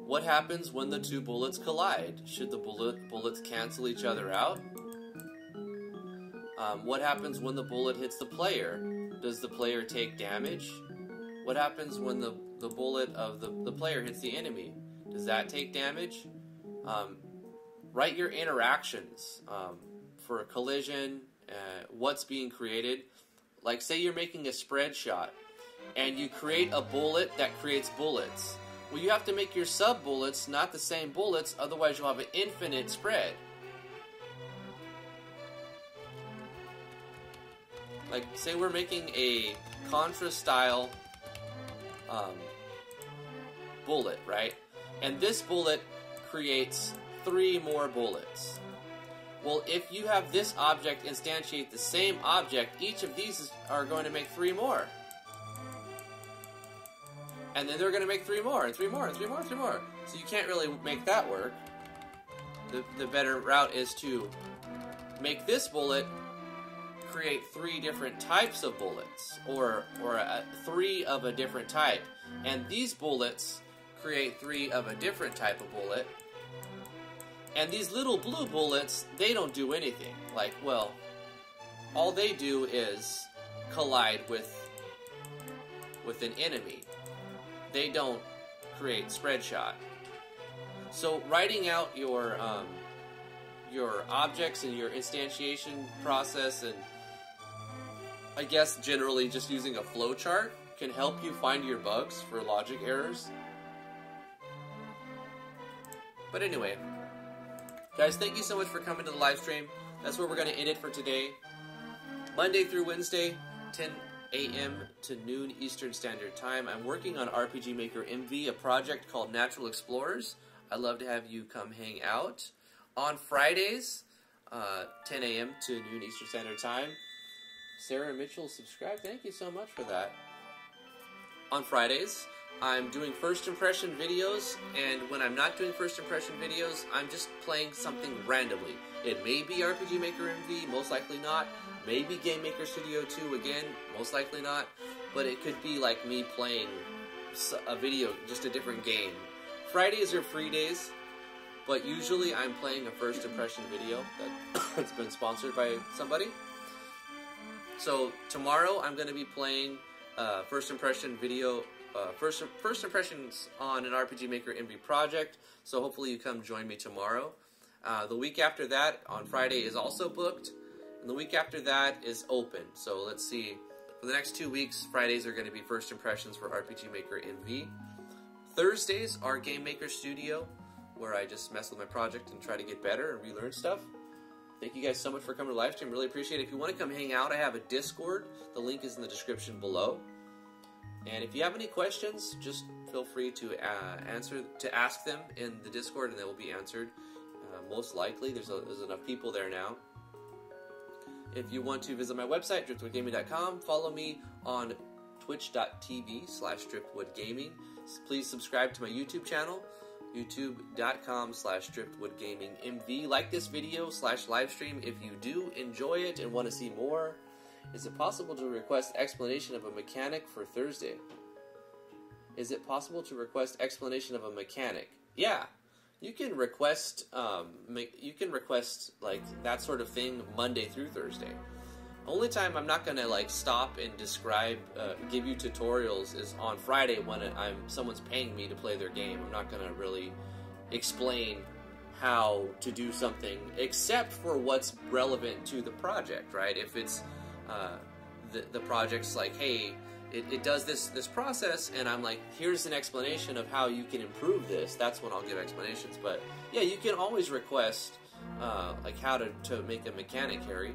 What happens when the two bullets collide? Should the bullets cancel each other out? What happens when the bullet hits the player? Does the player take damage? What happens when the bullet of the player hits the enemy? Does that take damage? Write your interactions for a collision, what's being created. Like, say you're making a spread shot, and you create a bullet that creates bullets. Well, you have to make your sub-bullets not the same bullets, otherwise you'll have an infinite spread. Like, say we're making a Contra-style bullet, right? And this bullet creates 3 more bullets. Well, if you have this object instantiate the same object, each of these are going to make 3 more. And then they're going to make 3 more, and 3 more, and 3 more, and 3 more. So you can't really make that work. The better route is to make this bullet create 3 different types of bullets, or 3 of a different type. And these bullets create 3 of a different type of bullet. And these little blue bullets, they don't do anything. Like, well, all they do is collide with an enemy. They don't create spread shot. So writing out your objects and your instantiation process, and I guess generally just using a flow chart can help you find your bugs for logic errors. But anyway, guys, thank you so much for coming to the live stream. That's where we're going to end it for today. Monday through Wednesday, 10 a.m. to noon Eastern Standard Time. I'm working on RPG Maker MV, a project called Natural Explorers. I'd love to have you come hang out. On Fridays, 10 a.m. to noon Eastern Standard Time. Sarah Mitchell, subscribe. Thank you so much for that. On Fridays, I'm doing first impression videos, and when I'm not doing first impression videos, I'm just playing something randomly. It may be RPG Maker MV, most likely not. Maybe GameMaker Studio 2 again, most likely not. But it could be like me playing a video, just a different game. Fridays are free days, but usually I'm playing a first impression video that's been sponsored by somebody. So tomorrow I'm going to be playing first impression video, first impressions on an RPG Maker MV project. So hopefully you come join me tomorrow. The week after that, on Friday, is also booked. And the week after that is open. So let's see. For the next 2 weeks, Fridays are going to be first impressions for RPG Maker MV. Thursdays are GameMaker Studio, where I just mess with my project and try to get better and relearn stuff. Thank you guys so much for coming to the live stream. Really appreciate it. If you want to come hang out, I have a Discord. The link is in the description below. And if you have any questions, just feel free to ask them in the Discord, and they will be answered. Most likely, there's enough people there now. If you want to visit my website, driftwoodgaming.com, follow me on twitch.tv/driftwoodgaming. Please subscribe to my YouTube channel, youtube.com/driftwoodgamingmv. Like this video /live stream if you do enjoy it and want to see more. Is it possible to request explanation of a mechanic for Thursday? Is it possible to request explanation of a mechanic? Yeah. You can request like that sort of thing Monday through Thursday. Only time I'm not gonna like stop and describe, give you tutorials is on Friday when someone's paying me to play their game. I'm not gonna really explain how to do something except for what's relevant to the project, right? If it's the project's like, hey, it does this process, and I'm like, here's an explanation of how you can improve this. That's when I'll give explanations. But yeah, you can always request like how to make a mechanic carry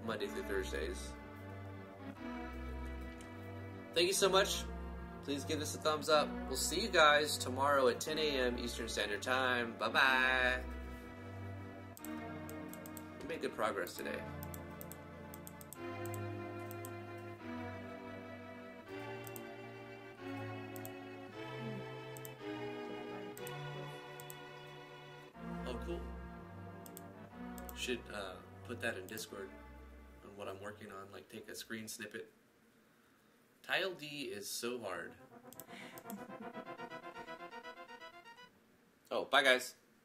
Monday through Thursdays. Thank you so much. Please give this a thumbs up. We'll see you guys tomorrow at 10 a.m. Eastern Standard Time. Bye-bye. We made good progress today. Oh, cool. Should put that in Discord on what I'm working on, like take a screen snippet. Tile D is so hard. Oh, bye guys.